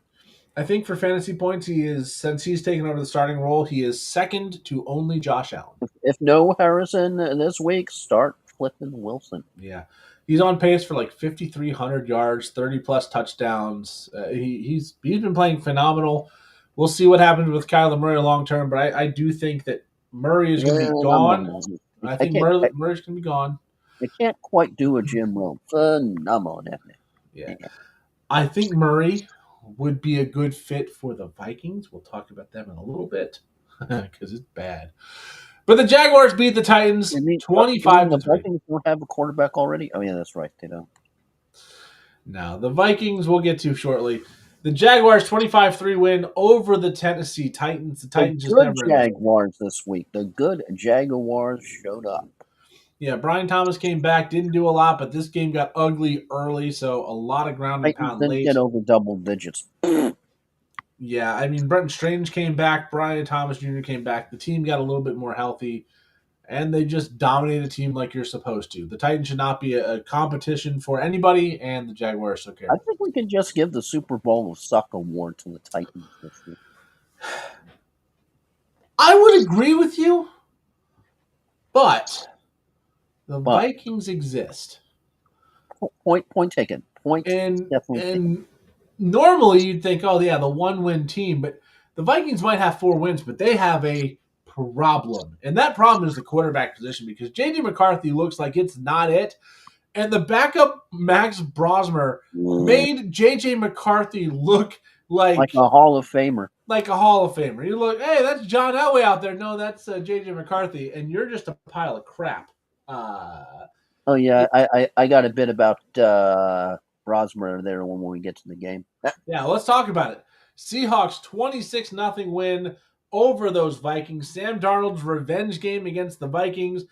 I think for fantasy points, since he's taken over the starting role, he is second to only Josh Allen. If no Harrison this week, start flipping Wilson. Yeah. He's on pace for like 5,300 yards, 30-plus touchdowns. He's been playing phenomenal. We'll see what happens with Kyler Murray long-term, but I do think that Murray is going to be gone. I think Murray's going to be gone. They can't quite do a Jim Rome. Phenomenal. Yeah. I think Murray would be a good fit for the Vikings. We'll talk about them in a little bit because it's bad. But the Jaguars beat the Titans You mean, you mean 25 the to 3. Vikings don't have a quarterback already? Oh, yeah, that's right. They don't. Now, the Vikings we'll get to shortly. The Jaguars 25-3 win over the Tennessee Titans. The The Titans just good never. Jaguars this week. The good Jaguars showed up. Yeah, Brian Thomas came back, didn't do a lot, but this game got ugly early, so a lot of ground and Titans pound didn't late. get over double digits. Yeah, I mean, Brenton Strange came back, Brian Thomas Jr. came back. The team got a little bit more healthy, and they just dominated the team like you're supposed to. The Titans should not be a competition for anybody, and the Jaguars took care I of it. think we can just give the Super Bowl of Suck award to the Titans this week. I would agree with you, but the But- Vikings exist. Point taken. Point And definitely taken. and normally you'd think, oh yeah, the 1-win team, but the Vikings might have 4 wins, but they have a problem, and that problem is the quarterback position because J.J. McCarthy looks like it's not it, and the backup Max Brosmer made J.J. McCarthy look Like a Hall of Famer. like a Hall of Famer. You look, hey, that's John Elway out there. No, that's J.J. McCarthy, and you're just a pile of crap. Oh yeah, I got a bit about Brosmer there when we get to the game. Yeah, let's talk about it. Seahawks 26-0 win over those Vikings. Sam Darnold's revenge game against the Vikings.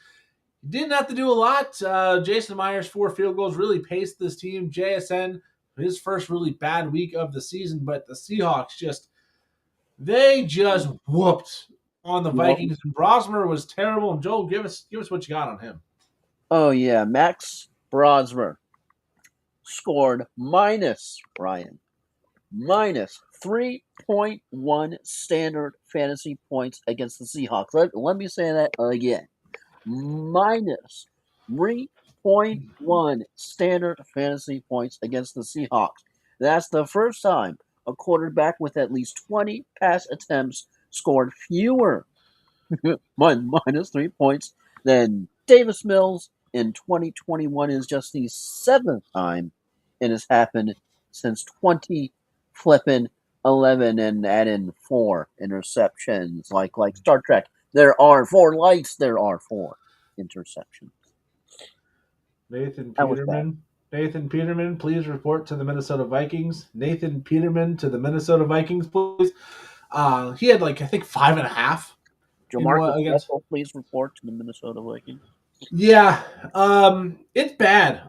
Didn't have to do a lot. Jason Myers, 4 field goals, really paced this team. JSN, his first really bad week of the season, but the Seahawks just whooped on the Vikings. And Brosmer was terrible. And Joel, give us what you got on him. Oh yeah, Max Brosmer scored minus 3.1 standard fantasy points against the Seahawks. Let me say that again. Minus 3.1 standard fantasy points against the Seahawks. That's the first time a quarterback with at least 20 pass attempts scored fewer minus 3 points than Davis Mills in 2021 is just the 7th time it has happened since 2011 and add in 4 interceptions. Like Star Trek, there are 4 lights, there are 4 interceptions. Nathan That was Peterman, please report to the Minnesota Vikings. Nathan Peterman to the Minnesota Vikings, please. He had I think 5.5. Jamarcus Russell, please report to the Minnesota Vikings. Yeah, it's bad.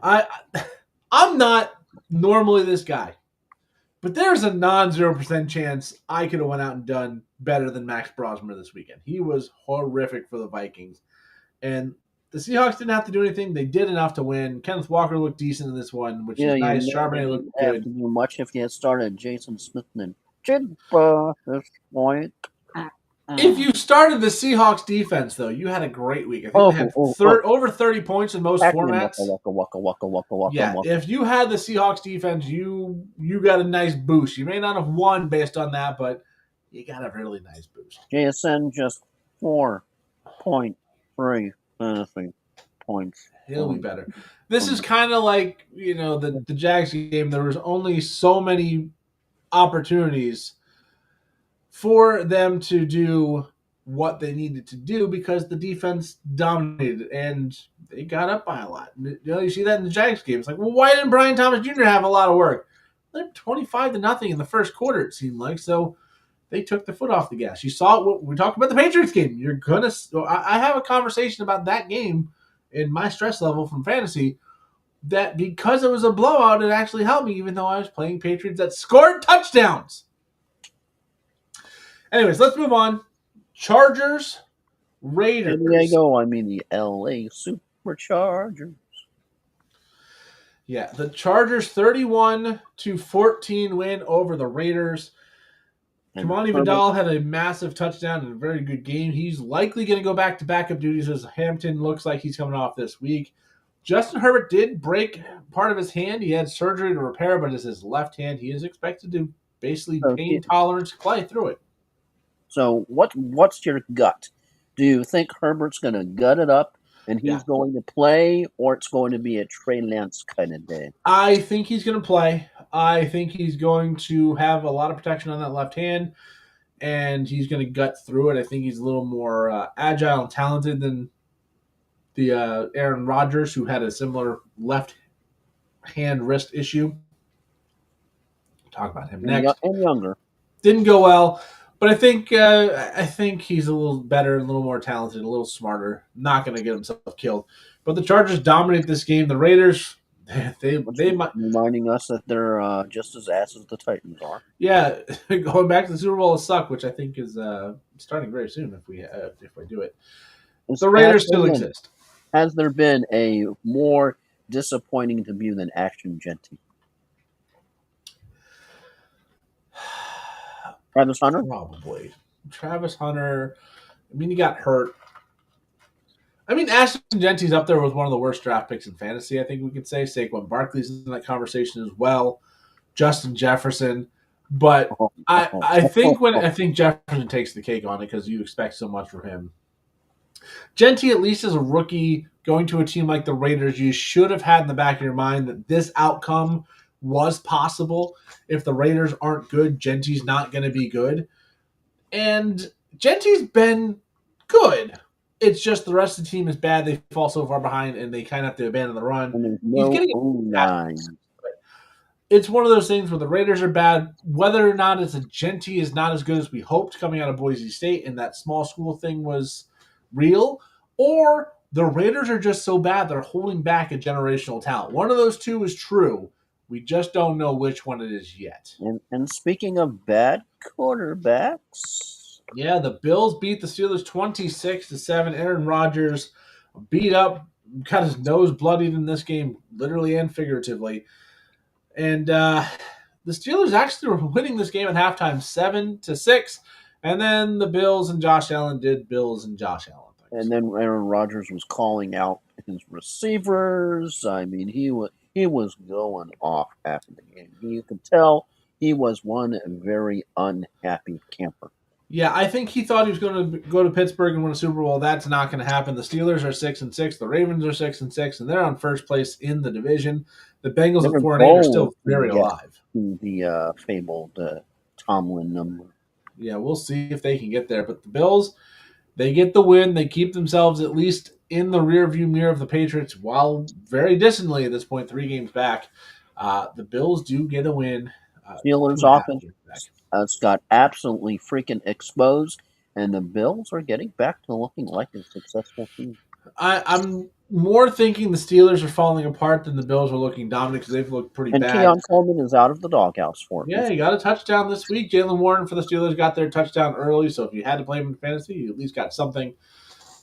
I'm not normally this guy, but there's a non-0% chance I could have went out and done better than Max Brosmer this weekend. He was horrific for the Vikings, and the Seahawks didn't have to do anything. They did enough to win. Kenneth Walker looked decent in this one, which is nice. Charbonnet looked good. Have to do much if you had started Jason Smith and Jigba at this point. If you started the Seahawks defense, though, you had a great week. I think they had over 30 points in most formats. Yeah, if you had the Seahawks defense, you got a nice boost. You may not have won based on that, but you got a really nice boost. JSN just 4.3 fantasy points. He'll be better. This is kind of like, the Jags game. There was only so many opportunities for them to do what they needed to do because the defense dominated and they got up by a lot. You see that in the Jags game. It's like, well, why didn't Brian Thomas Jr. have a lot of work? They're 25-0 in the first quarter, it seemed like. So they took the foot off the gas. You saw it. We talked about the Patriots game. I have a conversation about that game in my stress level from fantasy that because it was a blowout, it actually helped me, even though I was playing Patriots that scored touchdowns. Anyways, let's move on. Chargers, Raiders. San Diego, I mean the LA Superchargers. Yeah, the Chargers 31-14 win over the Raiders. Kamani Vidal had a massive touchdown and a very good game. He's likely going to go back to backup duties as Hampton looks like he's coming off this week. Justin Herbert did break part of his hand. He had surgery to repair, but it's his left hand. He is expected to basically pain tolerance play through it. So what's your gut? Do you think Herbert's going to gut it up and he's going to play, or it's going to be a Trey Lance kind of day? I think he's going to play. I think he's going to have a lot of protection on that left hand, and he's going to gut through it. I think he's a little more agile and talented than the Aaron Rodgers, who had a similar left hand wrist issue. Talk about him next. And younger. Didn't go well, but I think he's a little better, a little more talented, a little smarter. Not going to get himself killed. But the Chargers dominate this game. The Raiders, they might, reminding us that they're just as ass as the Titans are. yeah, going back to the Super Bowl will suck, which I think is starting very soon if we do it. The Raiders still exist. Has there been a more disappointing debut than Ashton Jeanty? Travis Hunter? Probably. Travis Hunter. I mean, he got hurt. I mean, Ashton Jeanty's up there with one of the worst draft picks in fantasy, I think we could say. Saquon Barkley's in that conversation as well. Justin Jefferson. But I think Jefferson takes the cake on it because you expect so much from him. Jeanty, at least as a rookie, going to a team like the Raiders, you should have had in the back of your mind that this outcome was possible. If the Raiders aren't good, Jeanty's not going to be good. And Jeanty's been good. It's just the rest of the team is bad. They fall so far behind, and they kind of have to abandon the run. And there's no it's one of those things where the Raiders are bad. Whether or not it's a Jeanty is not as good as we hoped coming out of Boise State, and that small school thing was real, or the Raiders are just so bad they're holding back a generational talent. One of those two is true. We just don't know which one it is yet. And speaking of bad quarterbacks, yeah, the Bills beat the Steelers 26-7. Aaron Rodgers beat up, got his nose bloodied in this game, literally and figuratively. And the Steelers actually were winning this game at halftime 7-6. And then the Bills and Josh Allen did Bills and Josh Allen things. And then Aaron Rodgers was calling out his receivers. I mean, he was going off after the game. You could tell he was one very unhappy camper. Yeah, I think he thought he was going to go to Pittsburgh and win a Super Bowl. That's not going to happen. The Steelers are 6-6. The Ravens are 6-6, and they're on first place in the division. The Bengals at 4-8 are still very alive. The fabled Tomlin number. Yeah, we'll see if they can get there. But the Bills, they get the win. They keep themselves at least in the rearview mirror of the Patriots, while very distantly at this point, 3 games back. The Bills do get a win. Steelers offense got absolutely freaking exposed, and the Bills are getting back to looking like a successful team. I'm more thinking the Steelers are falling apart than the Bills are looking dominant because they've looked pretty bad. And Keon Coleman is out of the doghouse for him. Yeah, he got a touchdown this week. Jaylen Warren for the Steelers got their touchdown early, so if you had to play him in fantasy, you at least got something.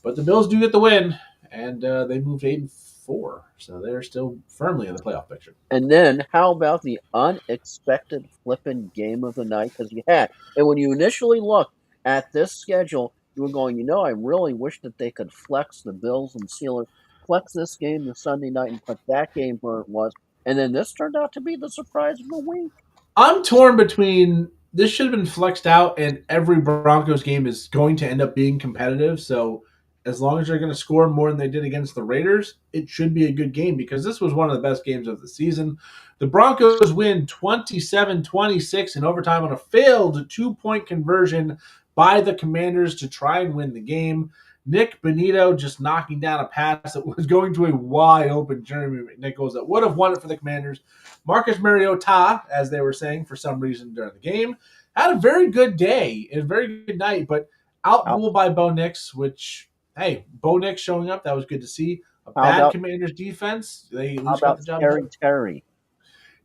But the Bills do get the win, and they moved 8-4, so they're still firmly in the playoff picture. And then, how about the unexpected flipping game of the night? Because you had, and when you initially looked at this schedule, you were going, I really wish that they could flex the Bills and Steelers, flex this game to Sunday night and put that game where it was. And then this turned out to be the surprise of the week. I'm torn between this should have been flexed out, and every Broncos game is going to end up being competitive. So as long as they're going to score more than they did against the Raiders, it should be a good game because this was one of the best games of the season. The Broncos win 27-26 in overtime on a failed 2-point conversion by the Commanders to try and win the game. Nick Bonito just knocking down a pass that was going to a wide-open Jeremy McNichols that would have won it for the Commanders. Marcus Mariota, as they were saying for some reason during the game, had a very good day and a very good night, but out-ruled by Bo Nix, which, hey, Bo Nix showing up, that was good to see. A bad Commanders defense. They at least got the job done.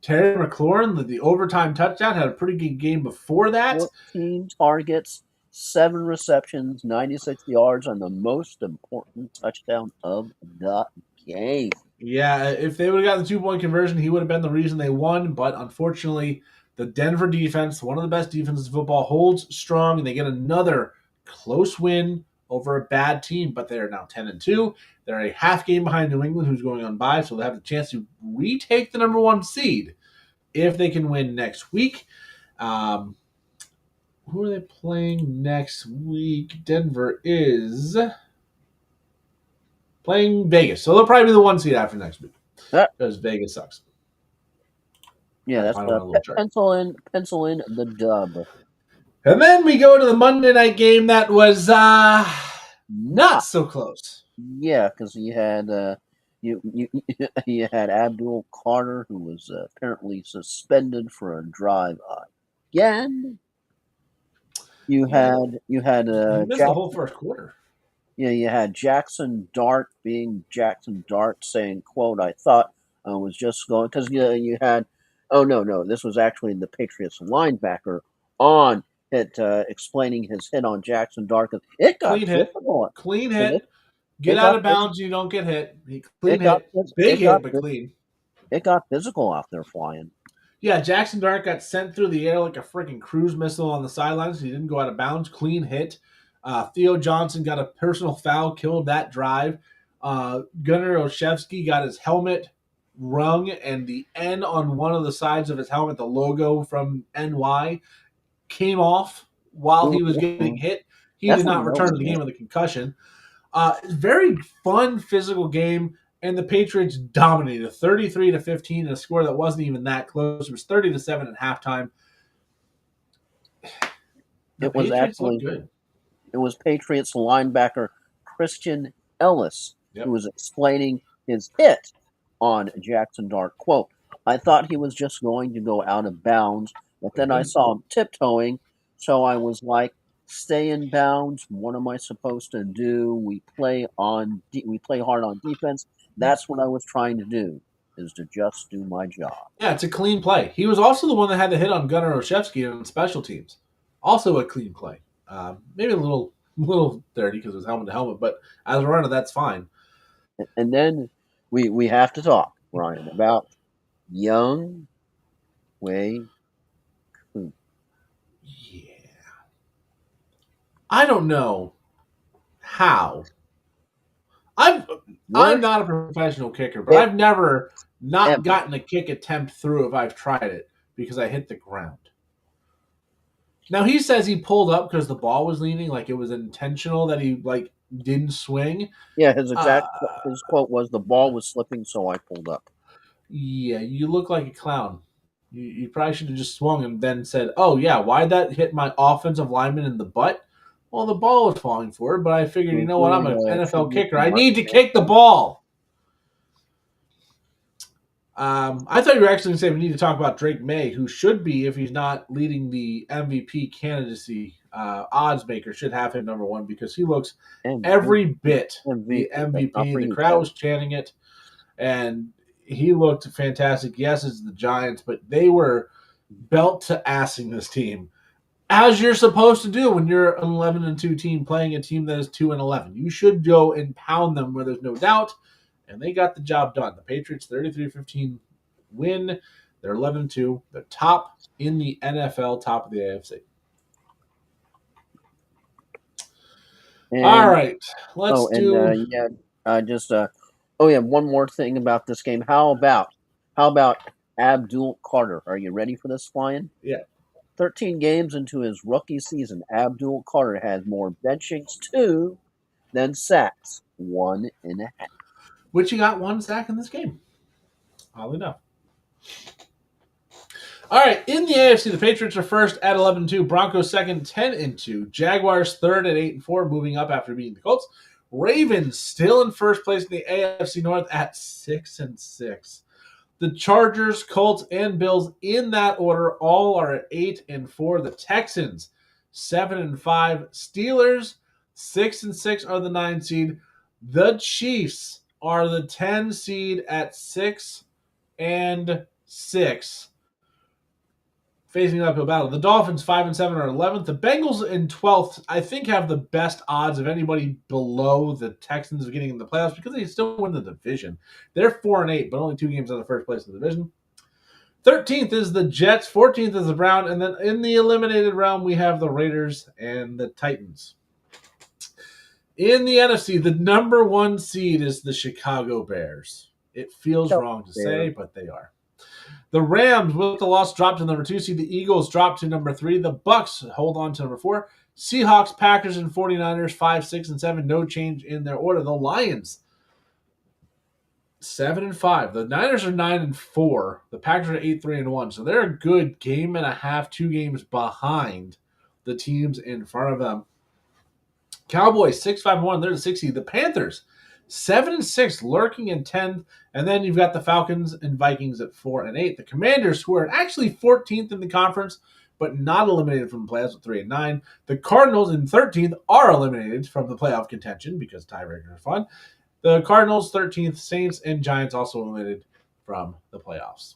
Terry McLaurin, the overtime touchdown, had a pretty good game before that. 14 targets, 7 receptions, 96 yards on the most important touchdown of the game. Yeah, if they would have gotten the 2-point conversion, he would have been the reason they won. But unfortunately, the Denver defense, one of the best defenses in football, holds strong, and they get another close win over a bad team. But they are now 10-2. They're a half game behind New England, who's going on bye, so they'll have the chance to retake the number 1 seed if they can win next week. Who are they playing next week? Denver is playing Vegas. So they'll probably be the 1 seed after next week because Vegas sucks. Yeah, I that's find them on a little chart. pencil in the dub. And then we go to the Monday night game that was not Not so close. Yeah, because you you had Abdul Carter, who was apparently suspended for a drive again. Yeah, You had he missed the whole Jackson. first quarter. Yeah, you had Jackson Dart being Jackson Dart saying, "quote I thought I was just going," because you had, oh no, this was actually the Patriots linebacker on it explaining his hit on Jackson Dart. 'Cause it got Clean hit. physical. Clean It, hit. Get it out got of bounds. You don't get hit. Clean it got hit. phys- Big hit, but clean. it got physical out there flying. Yeah, Jackson Dart got sent through the air like a freaking cruise missile on the sidelines. He didn't go out of bounds. Clean hit. Theo Johnson got a personal foul, killed that drive. Gunnar Olszewski got his helmet rung, and the N on one of the sides of his helmet, the logo from NY, came off while he was getting hit. He That's did what not return to the game with a concussion. Very fun physical game, and the Patriots dominated 33-15 in a score that wasn't even that close. It was 30-7 at halftime. The it was Patriots look actually good. it was Patriots linebacker Christian Ellis who Yep. was explaining his hit on Jackson Dart. Quote, I thought he was just going to go out of bounds, but then I saw him tiptoeing, so I was like, stay in bounds. What am I supposed to do? We play hard on defense. That's what I was trying to do, is to just do my job. Yeah, it's a clean play. He was also the one that had the hit on Gunnar Olszewski on special teams. Also a clean play. Maybe a little dirty because it was helmet to helmet, but as a runner, that's fine. And then we have to talk, Ryan, about Young Wei Koo. Yeah. I don't know how. I'm Worst not a professional kicker, but hit I've never not ever. gotten a kick attempt through if I've tried it because I hit the ground. Now he says he pulled up because the ball was leaning, like it was intentional that he like didn't swing. Yeah, Uh, his quote was, "The ball was slipping, so I pulled up." yeah, you look like a clown. You probably should have just swung and then said, "Oh yeah, why'd that hit my offensive lineman in the butt?" Well, the ball was falling forward, but I figured, you know what? I'm Doing an a NFL tribute kicker. to I Mark need to kick the Sanchez. ball. I thought you were actually going to say we need to talk about Drake May, who should be, if he's not leading the MVP candidacy, odds maker should have him number one because he looks every bit the That's not MVP. for The you, crowd Ted. was chanting it, and he looked fantastic. Yes, it's the Giants, but they were belt to assing this team, as you're supposed to do when you're an 11-2 team playing a team that is 2-11. You should go and pound them where there's no doubt, and they got the job done. The Patriots 33-15 win. They're 11-2. They're top in the NFL, top of the AFC. All And right, let's do. just oh yeah, one more thing about this game. How about Abdul Carter? Are you ready for this, flying? Yeah. 13 games into his rookie season, Abdul Carter has more benchings 2 than sacks 1.5. Which he got one sack in this game. Oddly enough. All right, in the AFC, the Patriots are first at 11-2, Broncos second 10-2, Jaguars third at 8-4, moving up after beating the Colts. Ravens still in first place in the AFC North at 6-6. The Chargers, Colts, and Bills in that order all are at 8-4. The Texans 7-5. Steelers 6-6 are the 9 seed. The Chiefs are the 10 seed at 6-6. Facing an uphill battle. The Dolphins 5-7 are 11th. The Bengals in 12th, I think, have the best odds of anybody below the Texans of getting in the playoffs because they still win the division. They're 4-8, but only 2 games out of first place in the division. 13th is the Jets. 14th is the Browns. And then in the eliminated round, we have the Raiders and the Titans. In the NFC, the number 1 seed is the Chicago Bears. It feels wrong to say, but they are. The Rams, with the loss, dropped to number 2 seed. The Eagles dropped to number 3. The Bucks hold on to number 4. Seahawks, Packers, and 49ers 5, 6, and 7. No change in their order. The Lions 7-5. The Niners are 9-4. The Packers are 8-3-1. So they're a good game and a half, 2 games behind the teams in front of them. Cowboys 6-5-1. They're the 60. The Panthers 7-6, lurking in 10th. And then you've got the Falcons and Vikings at 4-8. The Commanders, who are actually 14th in the conference, but not eliminated from the playoffs at 3-9. The Cardinals in 13th are eliminated from the playoff contention because tiebreakers are fun. The Cardinals 13th, Saints and Giants also eliminated from the playoffs.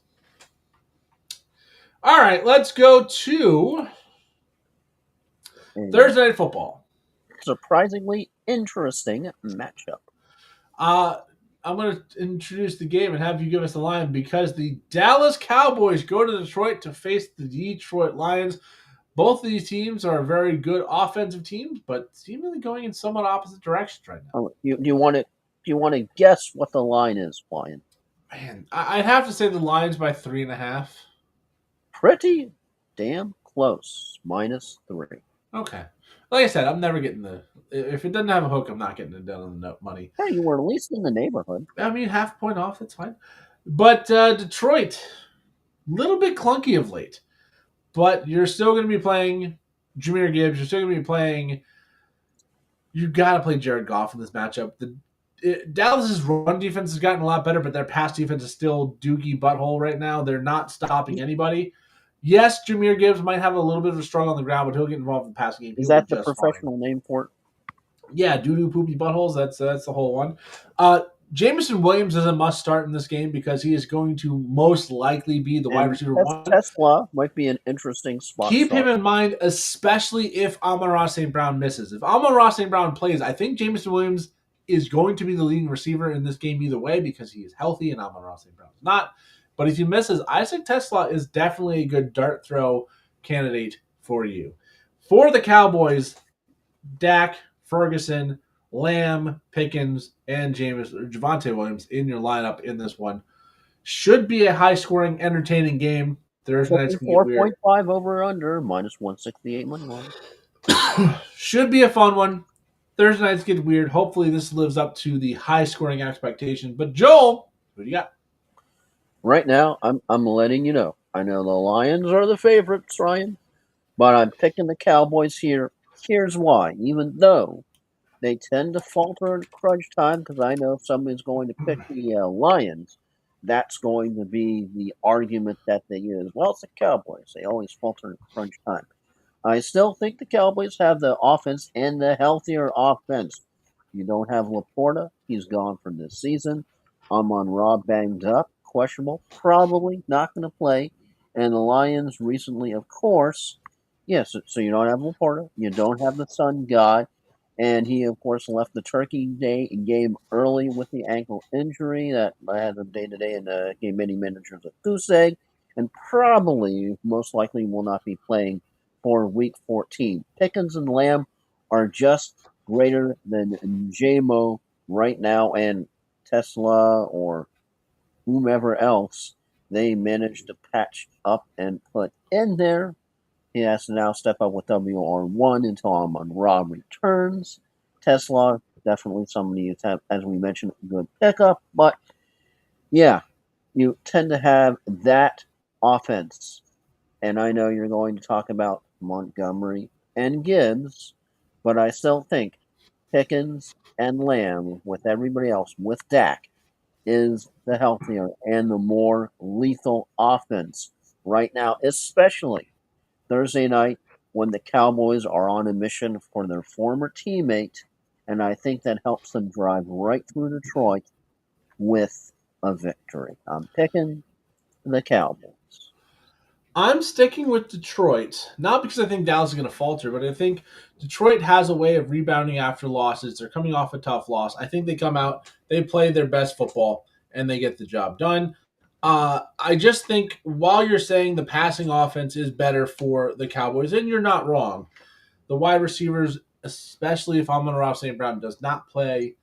All right, let's go to Thursday Night Football. Surprisingly interesting matchup. I'm going to introduce the game and have you give us the line because the Dallas Cowboys go to Detroit to face the Detroit Lions. Both of these teams are very good offensive teams, but seemingly going in somewhat opposite directions right now. Do you want to guess what the line is, Brian? Man, I'd have to say the Lions by 3.5. Pretty damn close. -3. Okay. Like I said, I'm never getting if it doesn't have a hook, I'm not getting it done on the money. Hey, you were at least in the neighborhood. I mean, half a point off, that's fine. But Detroit, a little bit clunky of late. But you're still going to be playing Jahmyr Gibbs. You're still going to be playing. You got to play Jared Goff in this matchup. Dallas's run defense has gotten a lot better, but their pass defense is still dookie butthole right now. They're not stopping anybody. Yes, Jahmyr Gibbs might have a little bit of a struggle on the ground, but he'll get involved in the passing game. Is that the professional name for it? Yeah, doo-doo poopy buttholes. That's the whole one. Jameson Williams is a must start in this game because he is going to most likely be the wide receiver one. Tesla might be an interesting spot. Keep him in mind, especially if Amon-Ra St. Brown misses. If Amon-Ra St. Brown plays, I think Jameson Williams is going to be the leading receiver in this game either way because he is healthy and Amon-Ra St. Brown is not. But if he misses, Isaac Tesla is definitely a good dart throw candidate for you. For the Cowboys, Dak, Ferguson, Lamb, Pickens, and Javonte Williams in your lineup in this one. Should be a high-scoring, entertaining game. Thursday night's going to get weird. 4.5 over under, -168 money line. Should be a fun one. Thursday nights get weird. Hopefully this lives up to the high-scoring expectation. But Joel, who do you got? Right now, I'm letting you know. I know the Lions are the favorites, Ryan, but I'm picking the Cowboys here. Here's why. Even though they tend to falter in crunch time, because I know if somebody's going to pick the Lions, that's going to be the argument that they use. Well, it's the Cowboys. They always falter in crunch time. I still think the Cowboys have the offense and the healthier offense. You don't have Laporta. He's gone for this season. Amon-Ra banged up, questionable, probably not going to play. And the Lions recently, of course, yes, so you don't have Laporta. You don't have the Sun God. And he, of course, left the Turkey Day game early with the ankle injury that I had him day-to-day in the game many managers at Goose Egg. And probably, most likely, will not be playing for Week 14. Pickens and Lamb are just greater than JMO right now, and Tesla or whomever else they managed to patch up and put in there. He has to now step up with WR1 until Amon-Ra returns. Tesla, definitely somebody who's had, as we mentioned, a good pickup. But, yeah, you tend to have that offense. And I know you're going to talk about Montgomery and Gibbs, but I still think Pickens and Lamb, with everybody else, with Dak, is the healthier and the more lethal offense right now, especially Thursday night when the Cowboys are on a mission for their former teammate, and I think that helps them drive right through Detroit with a victory. I'm picking the Cowboys. I'm sticking with Detroit, not because I think Dallas is going to falter, but I think Detroit has a way of rebounding after losses. They're coming off a tough loss. I think they come out, they play their best football, and they get the job done. I just think while you're saying the passing offense is better for the Cowboys, and you're not wrong, the wide receivers, especially if Amon-Ra St. Brown does not play,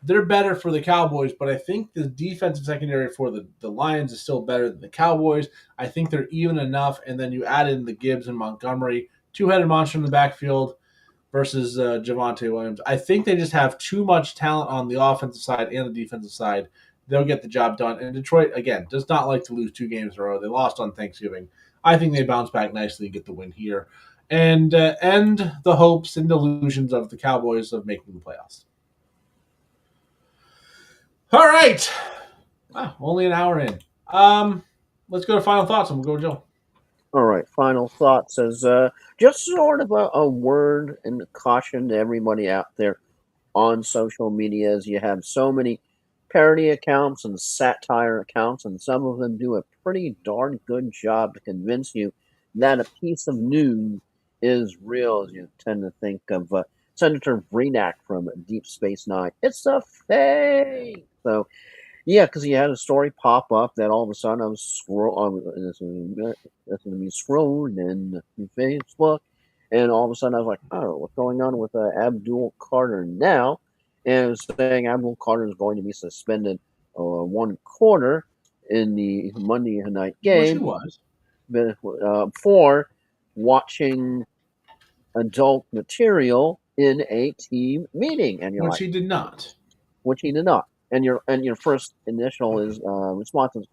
they're better for the Cowboys, but I think the defensive secondary for the Lions is still better than the Cowboys. I think they're even enough, and then you add in the Gibbs and Montgomery, two-headed monster in the backfield versus Javonte Williams. I think they just have too much talent on the offensive side and the defensive side they'll get the job done. And Detroit, again, does not like to lose 2 games in a row. They lost on Thanksgiving. I think they bounce back nicely and get the win here and end the hopes and delusions of the Cowboys of making the playoffs. All right. Wow, only an hour in. Let's go to final thoughts and we'll go, Joe. All right, final thoughts is just sort of a word and caution to everybody out there on social media as you have so many parody accounts and satire accounts, and some of them do a pretty darn good job to convince you that a piece of news is real, as you tend to think of Senator Vreenak from Deep Space Nine. It's a fake! So, yeah, because he had a story pop up that all of a sudden I was scrolling in Facebook, and all of a sudden I was like, "Oh, what's going on with Abdul Carter now?" And it was saying Abdul Carter is going to be suspended 1 quarter in the Monday night Which he game was. for watching adult material in a team meeting, and you're Which like, he did not. which he did not. And your first initial is response is,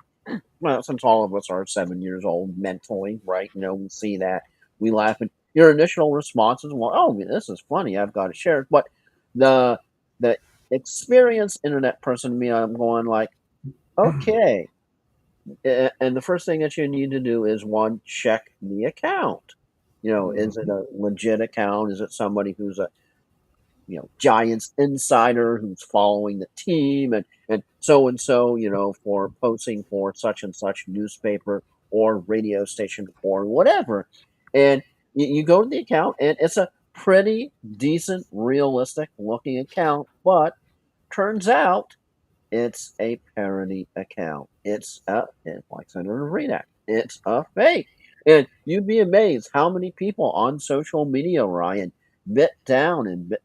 well, since all of us are 7 years old mentally, right? We see that, we laugh, and your initial response is, well, oh, this is funny, I've got to share it. But the the experienced internet person, me, I'm going like, okay. And the first thing that you need to do is one, check the account. Is it a legit account? Is it somebody who's a Giants insider who's following the team and so, for posting for such and such newspaper or radio station or whatever. And you go to the account and it's a pretty decent, realistic looking account, but turns out it's a parody account. It's like Senator Vreenak. It's a fake. And you'd be amazed how many people on social media, Ryan, bit down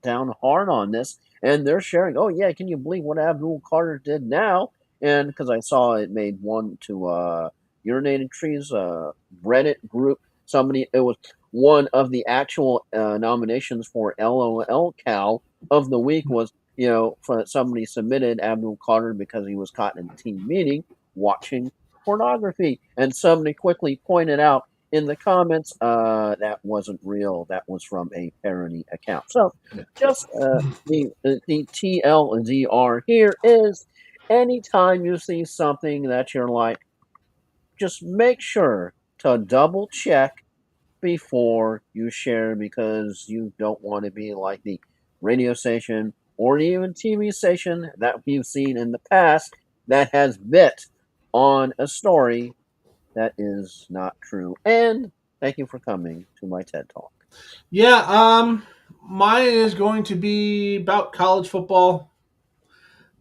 hard on this, and they're sharing. Oh yeah, can you believe what Abdul Carter did now? And because I saw it made one to Urinated Trees Reddit group. It was one of the actual nominations for LOL Cal of the week was for somebody submitted Abdul Carter because he was caught in a team meeting watching pornography, and somebody quickly pointed out in the comments that wasn't real. That was from a parody account. So, just the TLDR here is anytime you see something that you're like, just make sure to double check before you share because you don't want to be like the radio station or even TV station that we've seen in the past that has bit on a story that is not true. And thank you for coming to my TED Talk. Yeah, mine is going to be about college football.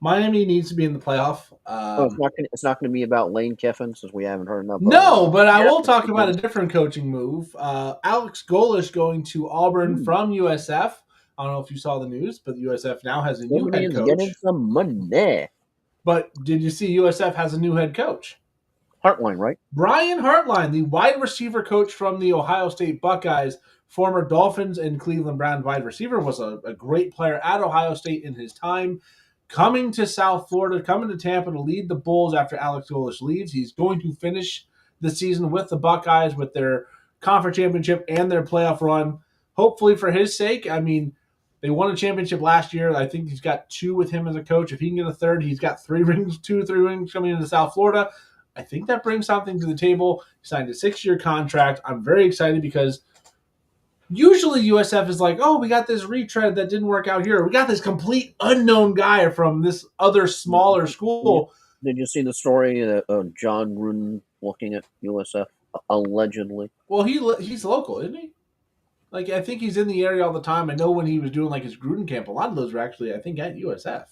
Miami needs to be in the playoff. Oh, it's not gonna be about Lane Kiffin since we haven't heard enough about No, but I will talk about a Kiffin. different coaching move. Alex Golish going to Auburn from USF. I don't know if you saw the news, but USF now has a new head Somebody is coach. getting some money. But did you see USF has a new head coach? Hartline, right? Brian Hartline, the wide receiver coach from the Ohio State Buckeyes, former Dolphins and Cleveland Brown wide receiver, was a great player at Ohio State in his time. Coming to South Florida, coming to Tampa to lead the Bulls after Alex Golish leaves. He's going to finish the season with the Buckeyes with their conference championship and their playoff run. Hopefully for his sake. I mean, they won a championship last year. I think he's got 2 with him as a coach. If he can get a third, he's got 3 rings, 2 or 3 rings coming into South Florida. I think that brings something to the table. He signed a 6-year contract. I'm very excited because usually USF is like, oh, we got this retread that didn't work out here. We got this complete unknown guy from this other smaller school. Did you see the story of John Gruden looking at USF allegedly? Well, he's local, isn't he? Like, I think he's in the area all the time. I know when he was doing like his Gruden camp, a lot of those were actually, I think, at USF.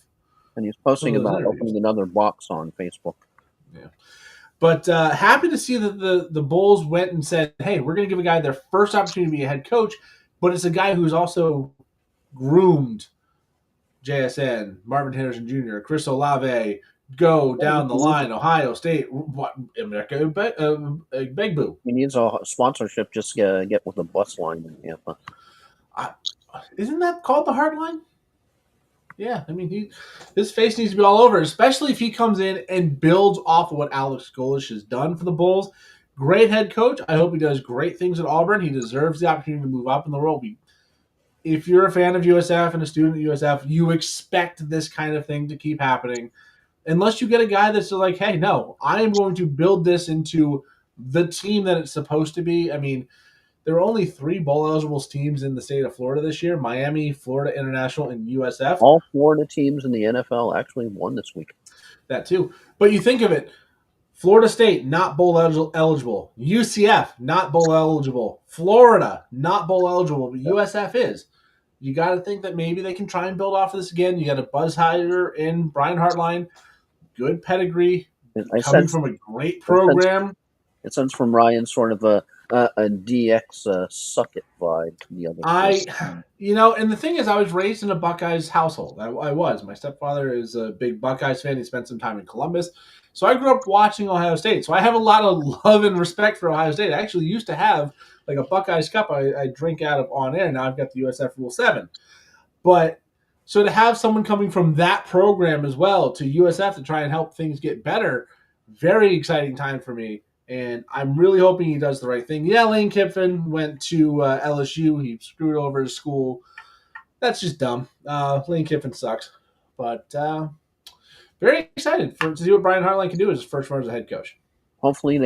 And he's posting about opening another box on Facebook. Yeah. But happy to see that the Bulls went and said, hey, we're going to give a guy their first opportunity to be a head coach, but it's a guy who's also groomed JSN, Marvin Harrison Jr., Chris Olave, go down the line, Ohio State, Begbu. He needs a sponsorship just to get with the bus line in Tampa. Isn't that called the Heartline? Yeah, I mean, his face needs to be all over, especially if he comes in and builds off of what Alex Golesh has done for the Bulls. Great head coach. I hope he does great things at Auburn. He deserves the opportunity to move up in the world. If you're a fan of USF and a student at USF, you expect this kind of thing to keep happening. Unless you get a guy that's like, hey, no, I am going to build this into the team that it's supposed to be. I mean, there are only 3 bowl eligible teams in the state of Florida this year: Miami, Florida International, and USF. All Florida teams in the NFL actually won this week. That too. But you think of it, Florida State, not bowl eligible. UCF, not bowl eligible. Florida, not bowl eligible, but USF is. You got to think that maybe they can try and build off of this again. You got a Buzz Hyder and Brian Hartline, good pedigree, coming from a great program. It sounds from Ryan sort of a DX suck it vibe to the other. And the thing is, I was raised in a Buckeyes household. I was. My stepfather is a big Buckeyes fan. He spent some time in Columbus. So I grew up watching Ohio State. So I have a lot of love and respect for Ohio State. I actually used to have like a Buckeyes cup I drink out of on air. Now I've got the USF Rule 7. But so to have someone coming from that program as well to USF to try and help things get better, very exciting time for me. And I'm really hoping he does the right thing. Yeah, Lane Kiffin went to LSU. He screwed over his school. That's just dumb. Lane Kiffin sucks. But very excited to see what Brian Hartline can do as his first run as a head coach. Hopefully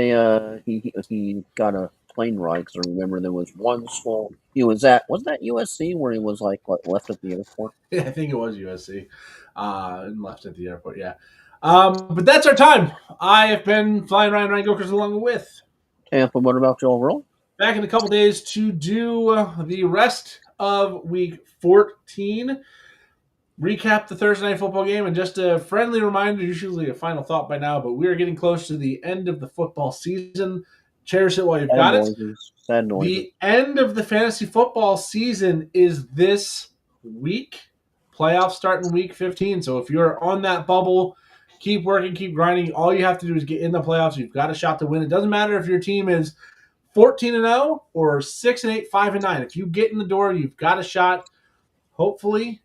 he got a plane ride, because I remember there was one school he was at. Wasn't that USC where he was left at the airport? Yeah, I think it was USC and left at the airport, yeah. But that's our time. I have been Flying Ryan Gokers along with Tampa. What about Joel Roll? Back in a couple days to do the rest of week 14. Recap the Thursday night football game, and just a friendly reminder, usually a final thought by now, but we are getting close to the end of the football season. Cherish it while you've got it. Sad noises. The end of the fantasy football season is this week. Playoffs start in week 15. So if you're on that bubble, keep working, keep grinding. All you have to do is get in the playoffs. You've got a shot to win. It doesn't matter if your team is 14-0 or 6-8, 5-9. If you get in the door, you've got a shot. Hopefully,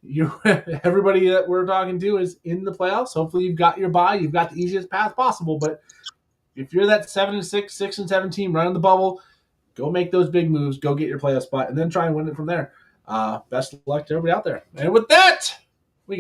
everybody that we're talking to is in the playoffs. Hopefully, you've got your bye. You've got the easiest path possible. But if you're that 7-6, 6-7 team running the bubble, go make those big moves. Go get your playoff spot, and then try and win it from there. Best of luck to everybody out there. And with that,